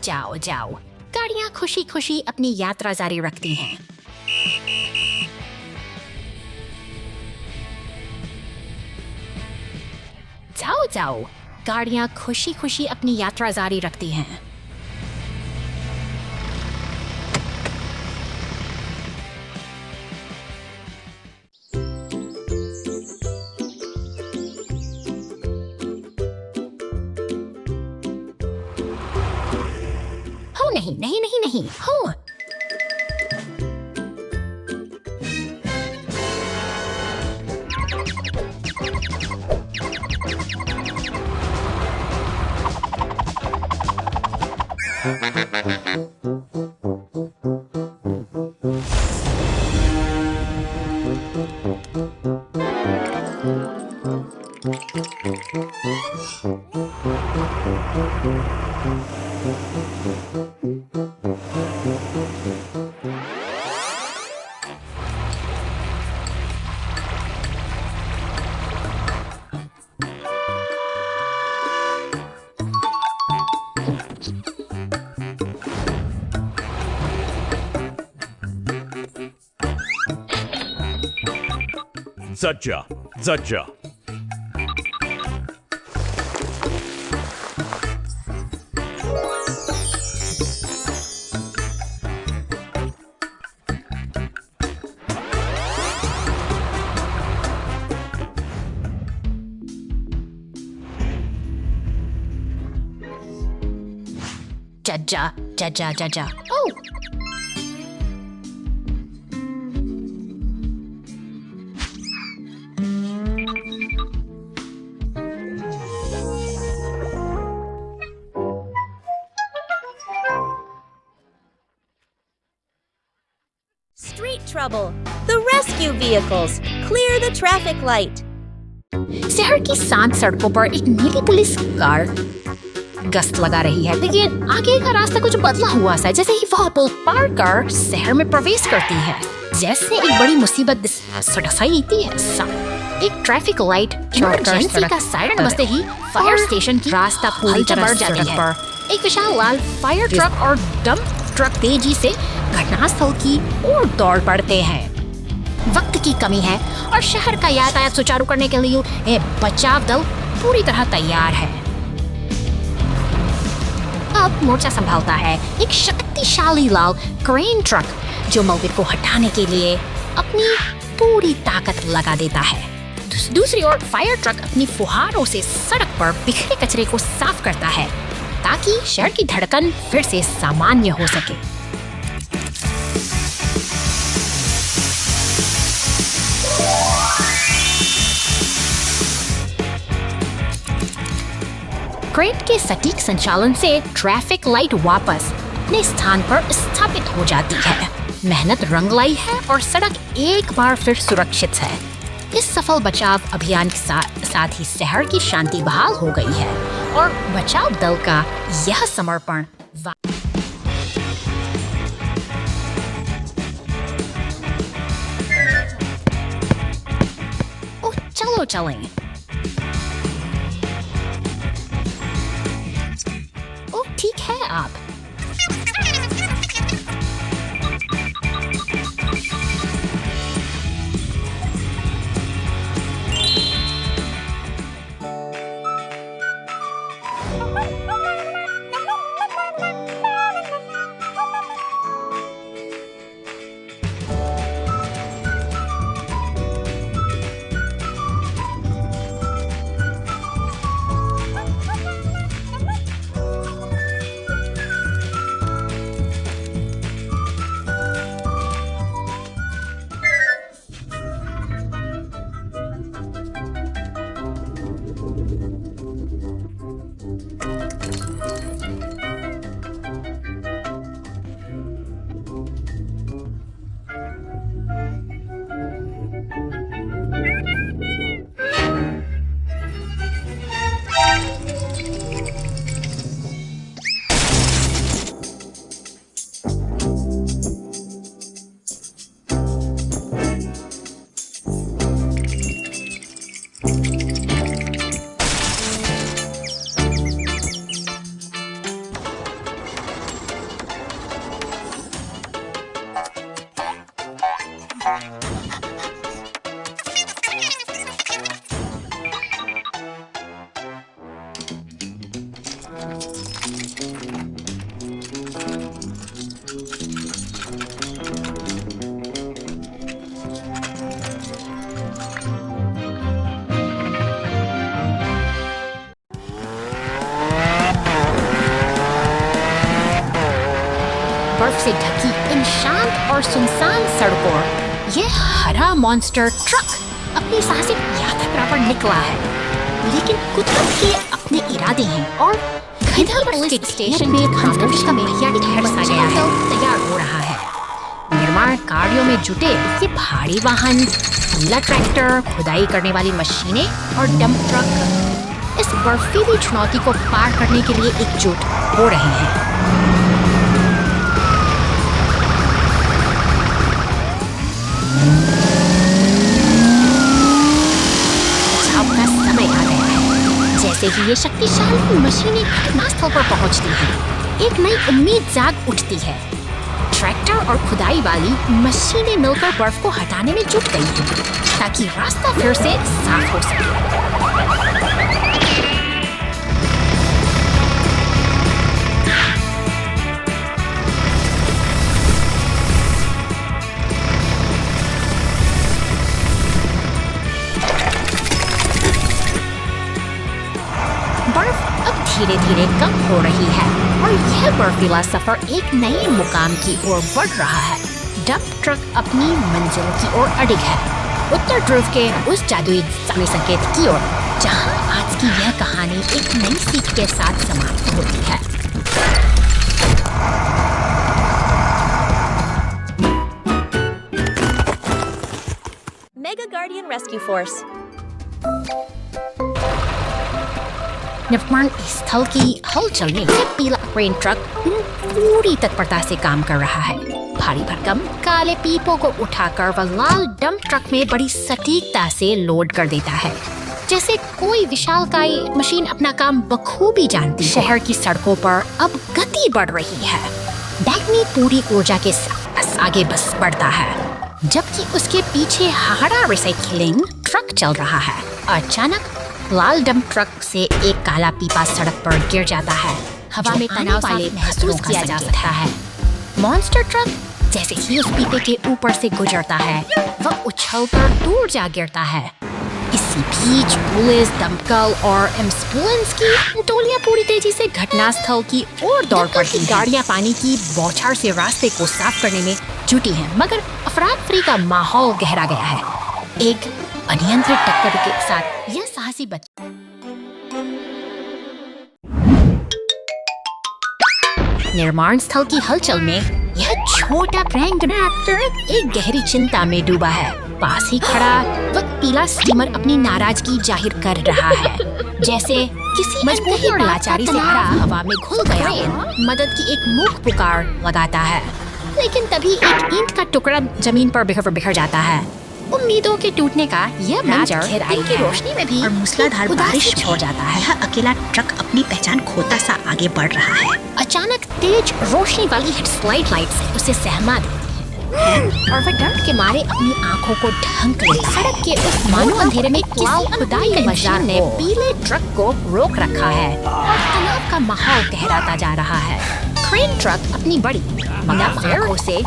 Speaker 1: जाओ जाओ। गाड़ियां खुशी खुशी अपनी यात्रा जारी रखती हैं। जाओ जाओ। गाड़ियां खुशी खुशी अपनी यात्रा जारी रखती हैं। नहीं नहीं नहीं नहीं हो।
Speaker 2: Zajja, Zajja.
Speaker 1: Jajja, Jajja, Jajja. Oh!
Speaker 3: Street trouble. The rescue vehicles. Clear the traffic light.
Speaker 1: शहर की शांत सड़कों पर एक नीली पुलिस कार गश्त लगा रही है, लेकिन आगे का रास्ता कुछ बदला हुआ सा है। जैसे ही वह पुल पार कर शहर में प्रवेश करती है, जैसे एक बड़ी मुसीबत सड़साई देती है। एक ट्रैफिक लाइट इमरजेंसी का सायरन बजते ही फायर स्टेशन की रास्ता पूरी तरह बढ़ जाती है। एक विशाल लाल फायर ट्रक और डंप ट्रक तेजी से घटनास्थल की ओर दौड़ पड़ते हैं। वक्त की कमी है और शहर का यातायात सुचारू करने के लिए बचाव दल पूरी तरह तैयार है। अब मोर्चा संभालता है एक शक्तिशाली लाल क्रेन ट्रक जो मलबे को हटाने के लिए अपनी पूरी ताकत लगा देता है। दूसरी ओर फायर ट्रक अपनी फुहारों से सड़क पर बिखरे कचरे को साफ करता है ताकि शहर की धड़कन फिर से सामान्य हो सके। क्रेन के सटीक संचालन से ट्रैफिक लाइट वापस अपने स्थान पर स्थापित हो जाती है। मेहनत रंग लाई है और सड़क एक बार फिर सुरक्षित है। इस सफल बचाव अभियान के साथ ही शहर की शांति बहाल हो गई है और बचाव दल का यह समर्पण चलो चलें। ओ ठीक है आप। बर्फ से ढकी इन शांत और सुनसान सड़कों ये हरा मॉन्स्टर ट्रक अपनी साहसिक यात्रा पर निकला है। लेकिन कुदरत के अपने इरादे हैं और पुलिस स्टेशन में कांग्रेस का पहिया ठहर सा गया है, तैयार हो रहा है। निर्माण कार्यों में जुटे ये भारी वाहन, नीला ट्रैक्टर, खुदाई करने वाली मशीनें और डंप ट्रक इस बर्फीली चुनौती को पार करने के लिए एकजुट हो रहे हैं। जैसे ही ये शक्तिशाली मशीनें घटनास्थल पर पहुंचती हैं, एक नई उम्मीद जाग उठती है। ट्रैक्टर और खुदाई वाली मशीनें मिलकर बर्फ को हटाने में जुट गई हैं ताकि रास्ता फिर से साफ हो सके। बर्फ अब धीरे धीरे कम हो रही है और यह बर्फीला सफर एक नए मुकाम की ओर बढ़ रहा है। डंप ट्रक अपनी मंजिल की ओर अडिग है, उत्तर ध्रुव के उस जादुई समय संकेत की ओर जहां आज की यह कहानी एक नई सीख के साथ समाप्त होती है।
Speaker 3: Mega Guardian Rescue Force.
Speaker 1: निर्माण स्थल की हलचल में यह पीला क्रेन ट्रक पूरी तत्परता से काम कर रहा है। भारी भरकम काले पीपों को उठाकर वह लाल डंप ट्रक में बड़ी सटीकता से लोड कर देता है, जैसे कोई विशालकाय मशीन अपना काम बखूबी जानती है। शहर की सड़कों पर अब गति बढ़ रही है। बैगनी पूरी ऊर्जा के साथ आगे बस बढ़ता है, जबकि उसके पीछे हाड़ा रिसाइकलिंग ट्रक चल रहा है। अचानक लाल डंप ट्रक से एक काला पीपा सड़क पर गिर जाता है। हवा में तनाव वाले महसूस किया जा सकता है। मॉन्स्टर ट्रक जैसे ही उस पीपे के ऊपर से गुजरता है, वह उछलकर दूर जा गिरता है। इसी बीच पुलिस, दमकल और एम्बुलेंस की टोलियां पूरी तेजी से घटनास्थल की ओर दौड़ पड़ती हैं। गाड़ियां पानी की बौछार से रास्ते को साफ करने में जुटी हैं, मगर अफरा-तफरी का माहौल गहरा गया है। एक अनियंत्रित टक्कर के साथ यह साहसी निर्माण स्थल की हलचल में यह छोटा प्रैंक ट्रक एक गहरी चिंता में डूबा है। पास ही खड़ा वह पीला स्टीमर अपनी नाराजगी जाहिर कर रहा है, जैसे किसी मजबूरी और लाचारी से भरा हवा में घुल गया मदद की एक मूक पुकार लगाता है। लेकिन तभी एक ईंट का टुकड़ा जमीन पर बिखर जाता है। उम्मीदों के टूटने का यह मंजर दिन की रोशनी में भी
Speaker 4: और मूसलाधार बारिश छोड़ जाता है। यह अकेला ट्रक अपनी पहचान खोता सा आगे बढ़ रहा है।
Speaker 1: अचानक तेज रोशनी वाली हेडलाइट लाइट्स उसे सहमा देती हैं और वह डर के मारे अपनी आंखों को ढंक लेता है। सड़क के उस मानो अंधेरे में किसी खुदाई मशीन ने पीले ट्रक को रोक रखा है और तनाव का माहौल गहराता जा रहा है। क्रेन ट्रक अपनी बड़ी मगर आंखों से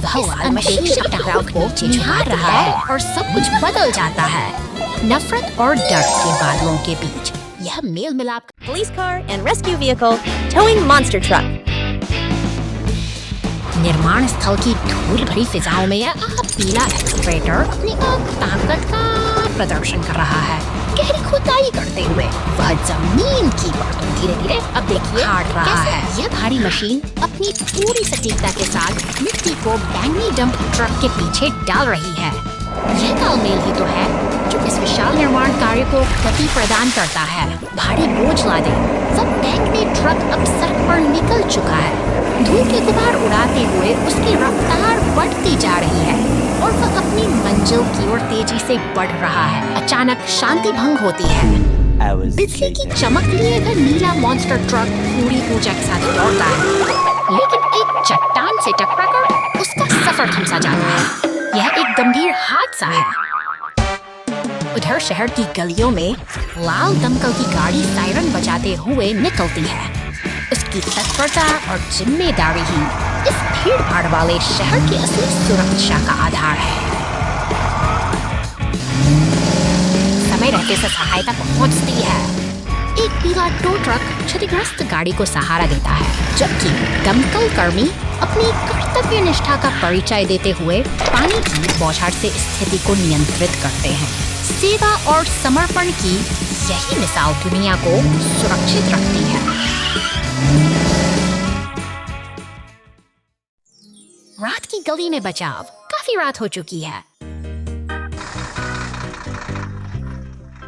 Speaker 1: मशीन के टकराव को निहार रहा है और सब कुछ बदल जाता है। नफरत और डर के बादलों के बीच यह मेल मिलाप
Speaker 3: Police car and rescue vehicle towing monster truck.
Speaker 1: निर्माण स्थल की धूल भरी फिजाओं में यह पीला एक्सकवेटर अपनी ताकत का प्रदर्शन कर रहा है। गहरी खुदाई करते हुए वह जमीन की परतों धीरे धीरे अब देखिए काट रहा है। यह भारी मशीन अपनी पूरी सटीकता के साथ मिट्टी को बैंगनी डंप ट्रक के पीछे डाल रही है। यह तालमेल ही तो है जो इस विशाल निर्माण कार्य को गति प्रदान करता है। भारी बोझ लादे वह बैंगनी ट्रक अब सड़क पर निकल चुका है। धूल के गुबार उड़ाते हुए उसकी रफ्तार बढ़ती जा रही है और वह अपनी मंजिल की ओर तेजी से बढ़ रहा है। अचानक शांति भंग होती है। बिजली की चमक लिए वह नीला मॉन्स्टर ट्रक पूरी ऊर्जा के साथ दौड़ता है, लेकिन एक चट्टान से टकराकर उसका सफर थम सा जाता है। यह एक गंभीर हादसा है। उधर शहर की गलियों में लाल दमकल की गाड़ी सायरन बजाते हुए निकलती है। उसकी तत्परता और जिम्मेदारी ही इस भीड़-भाड़ वाले शहर की असली सुरक्षा का आधार है। समय रहते से सहायता पहुंचती है। एक पीला टो ट्रक क्षतिग्रस्त गाड़ी को सहारा देता है, जबकि दमकल कर्मी अपनी कर्तव्य निष्ठा का परिचय देते हुए पानी की बौछार से स्थिति को नियंत्रित करते हैं। सेवा और समर्पण की यही मिसाल दुनिया को सुरक्षित रखती है। रात की गली में बचाव। काफी रात हो चुकी है।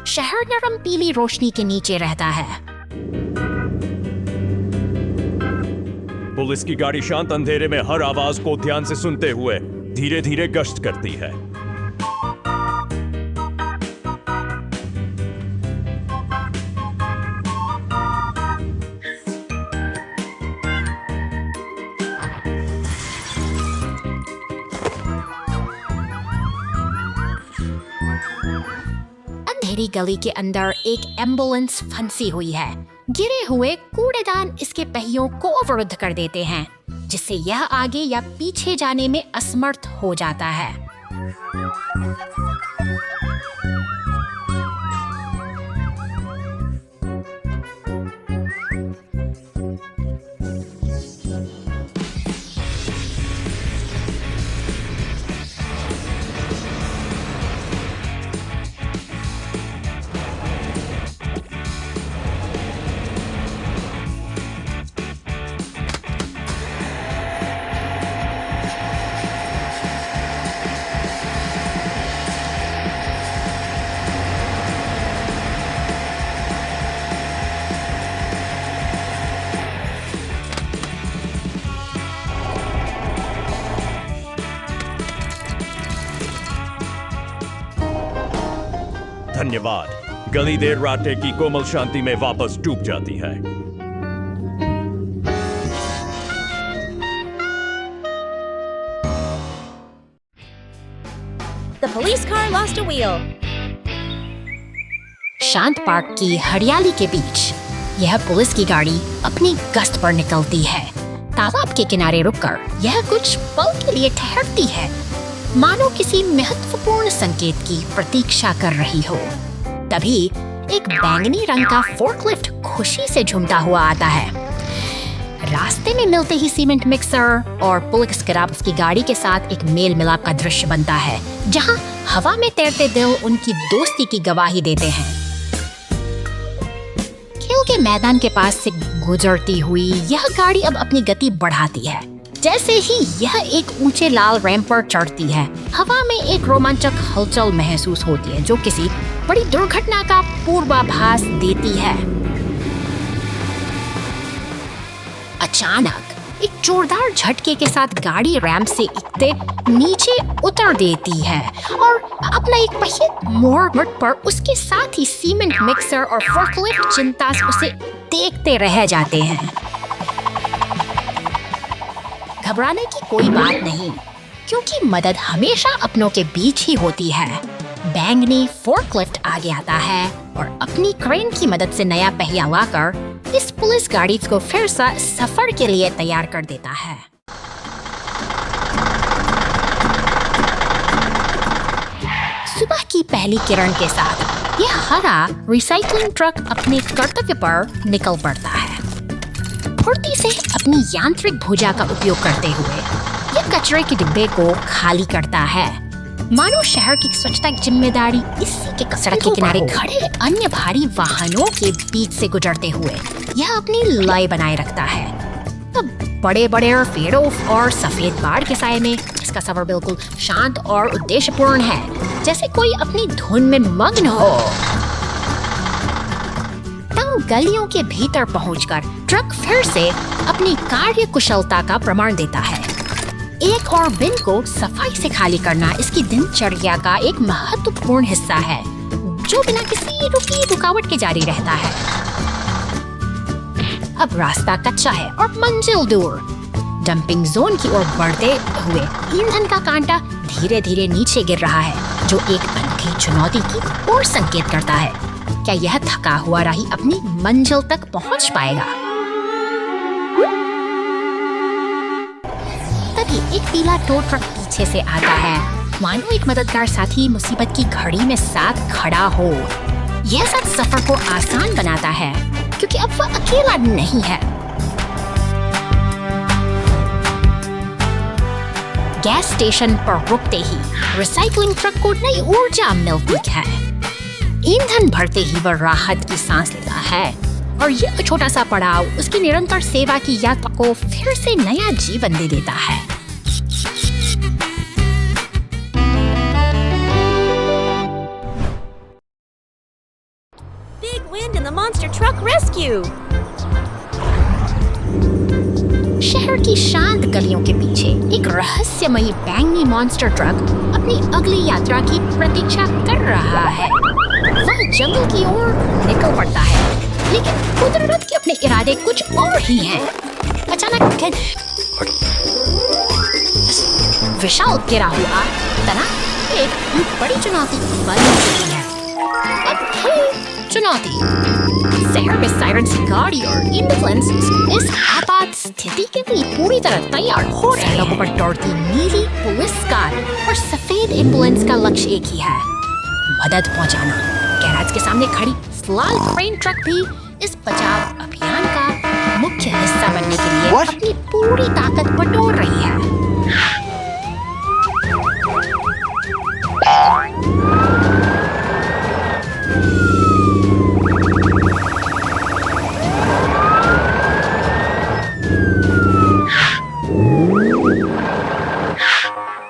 Speaker 1: शहर नरम पीली रोशनी के नीचे रहता है।
Speaker 2: पुलिस की गाड़ी शांत अंधेरे में हर आवाज को ध्यान से सुनते हुए धीरे धीरे गश्त करती है।
Speaker 1: अंधेरी गली के अंदर एक एम्बुलेंस फंसी हुई है। गिरे हुए कूड़ेदान इसके पहियों को अवरुद्ध कर देते हैं, जिससे यह आगे या पीछे जाने में असमर्थ हो जाता है।
Speaker 2: धन्यवाद। गली देर राटे की कोमल शांति में वापस डूब जाती है।
Speaker 3: The police car lost a wheel.
Speaker 1: शांत पार्क की हरियाली के बीच यह पुलिस की गाड़ी अपनी गश्त पर निकलती है। तालाब के किनारे रुककर यह कुछ पल के लिए ठहरती है, मानो किसी महत्वपूर्ण संकेत की प्रतीक्षा कर रही हो। तभी एक बैंगनी रंग का फोर्कलिफ्ट खुशी से झूमता हुआ आता है। रास्ते में मिलते ही सीमेंट मिक्सर और पुलिस क्राफ्ट की गाड़ी के साथ एक मेल मिलाप का दृश्य बनता है, जहां हवा में तैरते दिल उनकी दोस्ती की गवाही देते हैं। खेल के मैदान के पास से गुजरती हुई यह गाड़ी अब अपनी गति बढ़ाती है। जैसे ही यह एक ऊंचे लाल रैंप पर चढ़ती है, हवा में एक रोमांचक हलचल महसूस होती है, जो किसी बड़ी दुर्घटना का पूर्वाभास देती है। अचानक एक जोरदार झटके के साथ गाड़ी रैंप से इकते नीचे उतर देती है और अपना एक पहिया मोड़ पर उसके साथ ही सीमेंट मिक्सर और फोर्कलिफ्ट चिंता से उसे देखते रह जाते हैं। घबराने की कोई बात नहीं, क्योंकि मदद हमेशा अपनों के बीच ही होती है। बैंगनी फोर्कलिफ्ट आगे आता है और अपनी क्रेन की मदद से नया पहिया लाकर इस पुलिस गाड़ी को फिर से सफर के लिए तैयार कर देता है। सुबह की पहली किरण के साथ यह हरा रिसाइकलिंग ट्रक अपने कर्तव्य पर निकल पड़ता है। फुर्ती से अपनी यांत्रिक भुजा का उपयोग करते हुए यह कचरे के डिब्बे को खाली करता है, मानो शहर की स्वच्छता की जिम्मेदारी इसी के सड़क के किनारे खड़े अन्य भारी वाहनों के बीच से गुजरते हुए यह अपनी लय बनाए रखता है। अब बड़े बड़े पेड़ों और सफेद बाढ़ के साए में इसका सफर बिल्कुल शांत और उद्देश्यपूर्ण है, जैसे कोई अपनी धुन में मग्न हो। तंग गलियों के भीतर पहुंचकर ट्रक फिर से अपनी कार्य कुशलता का प्रमाण देता है। एक और बिन को सफाई से खाली करना इसकी दिनचर्या का एक महत्वपूर्ण हिस्सा है, जो बिना किसी रुकावट के जारी रहता है। अब रास्ता कच्चा है और मंजिल दूर। डंपिंग जोन की ओर बढ़ते हुए ईंधन का कांटा धीरे धीरे नीचे गिर रहा है, जो एक अनोखी चुनौती की ओर संकेत करता है। क्या यह थका हुआ राही अपनी मंजिल तक पहुंच पाएगा? तभी एक पीला टो ट्रक पीछे से आता है, मानो एक मददगार साथी मुसीबत की घड़ी में साथ खड़ा हो। यह साथ सफर को आसान बनाता है, क्योंकि अब वह अकेला नहीं है। गैस स्टेशन पर रुकते ही रिसाइकलिंग ट्रक को नई ऊर्जा मिलती है। ईंधन भरते ही वह राहत की सांस लेता है और यह छोटा सा पड़ाव उसकी निरंतर सेवा की यात्रा को फिर से नया जीवन दे देता है।
Speaker 3: Big wind and the monster truck rescue.
Speaker 1: शहर की शांत गलियों के पीछे एक रहस्यमयी बैंगनी मॉन्स्टर ट्रक अपनी अगली यात्रा की प्रतीक्षा कर रहा है। वह जंगल की ओर निकल पड़ता है, लेकिन कुदरत के अपने इरादे कुछ और ही हैं। अचानक विशाल गिरा हुआ तना एक बड़ी चुनौती बन चुकी है। अब चुनौती। शहर में सायरन की गाड़ी और एम्बुलेंस इस आपात स्थिति के लिए पूरी तरह तैयार हो रहे हैं। लोगों पर दौड़ती नीली पुलिस कार और सफेद एम्बुलेंस का लक्ष्य एक ही है, मदद पहुंचाना। गैराज के सामने खड़ी लाल क्रेन ट्रक भी इस बचाव अभियान का मुख्य हिस्सा बनने के लिए अपनी पूरी ताकत बटोर रही है।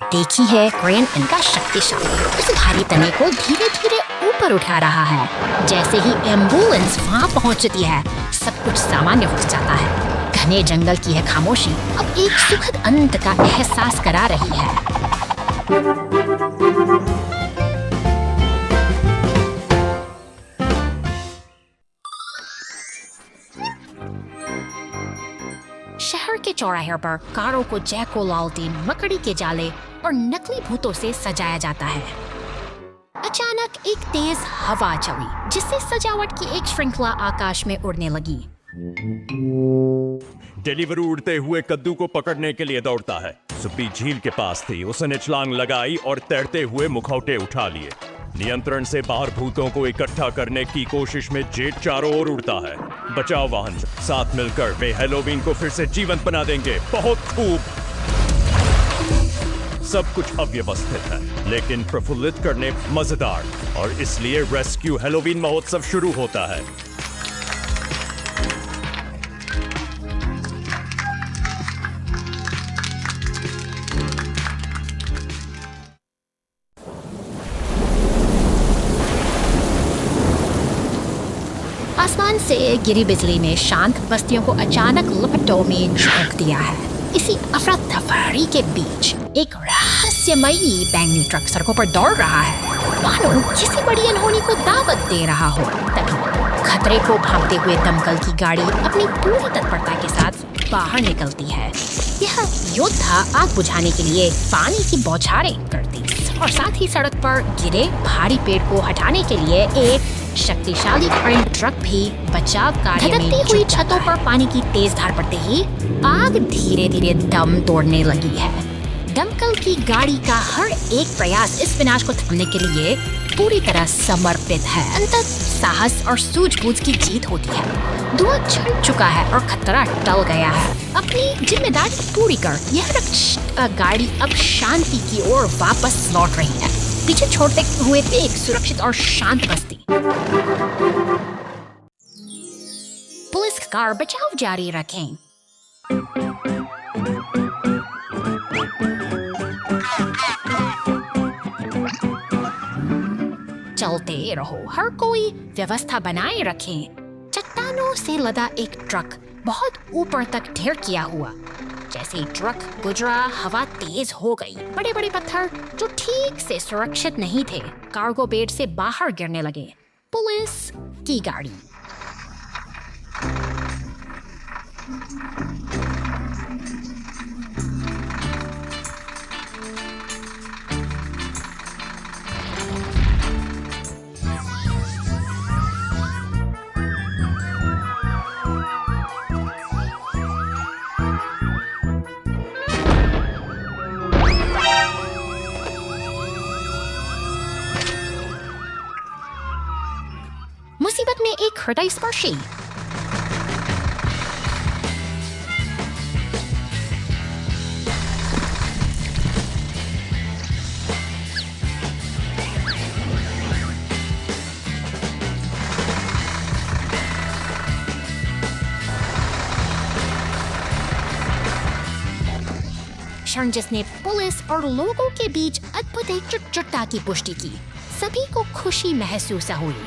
Speaker 1: देखी है क्रेन इनका शक्तिशाली उस भारी तने को धीरे धीरे ऊपर उठा रहा है। जैसे ही एम्बुलेंस वहां पहुंचती है, सब कुछ सामान्य हो जाता है। घने जंगल की है खामोशी अब एक सुखद अंत का एहसास करा रही है। शहर के चौराहे पर कारों को जैको लालटेन, मकड़ी के जाले और नकली भूतों से सजाया जाता है। अचानक एक तेज हवा चली, जिससे सजावट की एक श्रृंखला आकाश में उड़ने लगी।
Speaker 2: डिलीवरू उड़ते हुए कद्दू को पकड़ने के लिए दौड़ता है। सुप्पी झील के पास थी, उसने छलांग लगाई और तैरते हुए मुखौटे उठा लिए। नियंत्रण से बाहर भूतों को इकट्ठा करने की कोशिश में जेट चारों ओर उड़ता है। बचाव वाहन साथ मिलकर वे हैलोवीन को फिर से जीवंत बना देंगे। बहुत खूब। सब कुछ अव्यवस्थित है, लेकिन प्रफुल्लित करने मजेदार, और इसलिए रेस्क्यू हैलोवीन महोत्सव शुरू होता है।
Speaker 1: आसमान से गिरी बिजली ने शांत बस्तियों को अचानक लपटों में झोंक दिया है। इसी अफरा तफरी के बीच एक रहस्यमयी बैंगनी ट्रक सड़कों पर दौड़ रहा है, मानो किसी बड़ी अनहोनी को दावत दे रहा हो। तभी खतरे को भांपते हुए दमकल की गाड़ी अपनी पूरी तत्परता के साथ बाहर निकलती है। यह योद्धा आग बुझाने के लिए पानी की बौछारें करती और साथ ही सड़क पर गिरे भारी पेड़ को हटाने के लिए एक शक्तिशाली क्रेन ट्रक भी बचाव कार्य में हुई छतों पर पानी की तेज धार पड़ते ही आग धीरे धीरे दम तोड़ने लगी है। दमकल की गाड़ी का हर एक प्रयास इस विनाश को थामने के लिए पूरी तरह समर्पित है। अंततः साहस और सूझबूझ की जीत होती है। धुआं छिड़ चुका है और खतरा टल गया है। अपनी जिम्मेदारी पूरी कर यह गाड़ी अब शांति की ओर वापस लौट रही है, पीछे छोड़ते हुए एक सुरक्षित और शांत बस्ती। पुलिस कार बचाव जारी रखें। चलते रहो, हर कोई व्यवस्था बनाए रखें। चट्टानों से लदा एक ट्रक बहुत ऊपर तक ढेर किया हुआ। जैसे ही ट्रक गुजरा, हवा तेज हो गई। बड़े बड़े पत्थर जो ठीक से सुरक्षित नहीं थे कार्गो बेड से बाहर गिरने लगे। पुलिस की गाड़ी मुसीबत में एक हृदय स्पर्शी क्षण जिसने पुलिस और लोगों के बीच अद्भुत एकजुटता की पुष्टि की। सभी को खुशी महसूस हुई।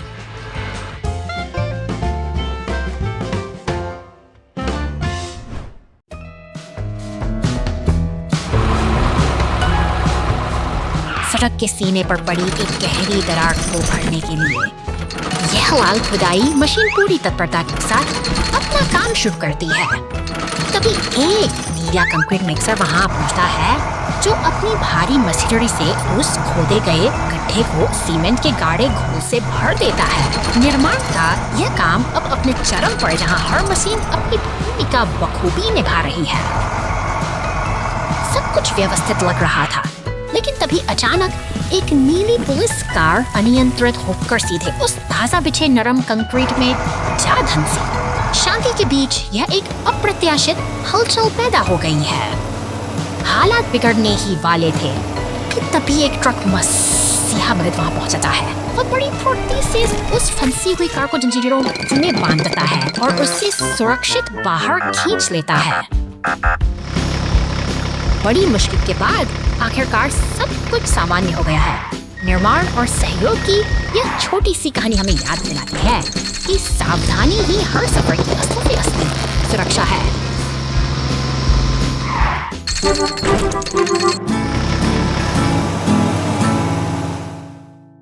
Speaker 1: सड़क के सीने पर पड़ी एक गहरी दरार को भरने के लिए यह लाल खुदाई मशीन पूरी तत्परता के साथ अपना काम शुरू करती है। तभी एक नीला कंक्रीट मिक्सर वहां पहुंचता है जो अपनी भारी मशीनरी से उस खोदे गए गड्ढे को सीमेंट के गाढ़े घोल से भर देता है। निर्माण का यह काम अब अपने चरम पर, जहां हर मशीन अपनी भूमिका बखूबी निभा रही है। सब कुछ व्यवस्थित लग रहा था, लेकिन तभी अचानक एक नीली पुलिस कार अनियंत्रित होकर सीधे उस ताजा बिछे नरम कंक्रीट में जा धंसी। शांति के बीच यह एक अप्रत्याशित हलचल पैदा हो गई है। हालात बिगड़ने ही वाले थे कि तभी एक ट्रक मसीहा मदद वहां पहुंचता है। वो बड़ी फुर्ती से उस फंसी हुई कार को जंजीरों में बांध देता है और उसे सुरक्षित बाहर खींच लेता है। बड़ी मुश्किल के बाद आखिरकार सब कुछ सामान्य हो गया है। निर्माण और सहयोग की यह छोटी सी कहानी हमें याद दिलाती है कि सावधानी ही हर सफर की असली सुरक्षा है।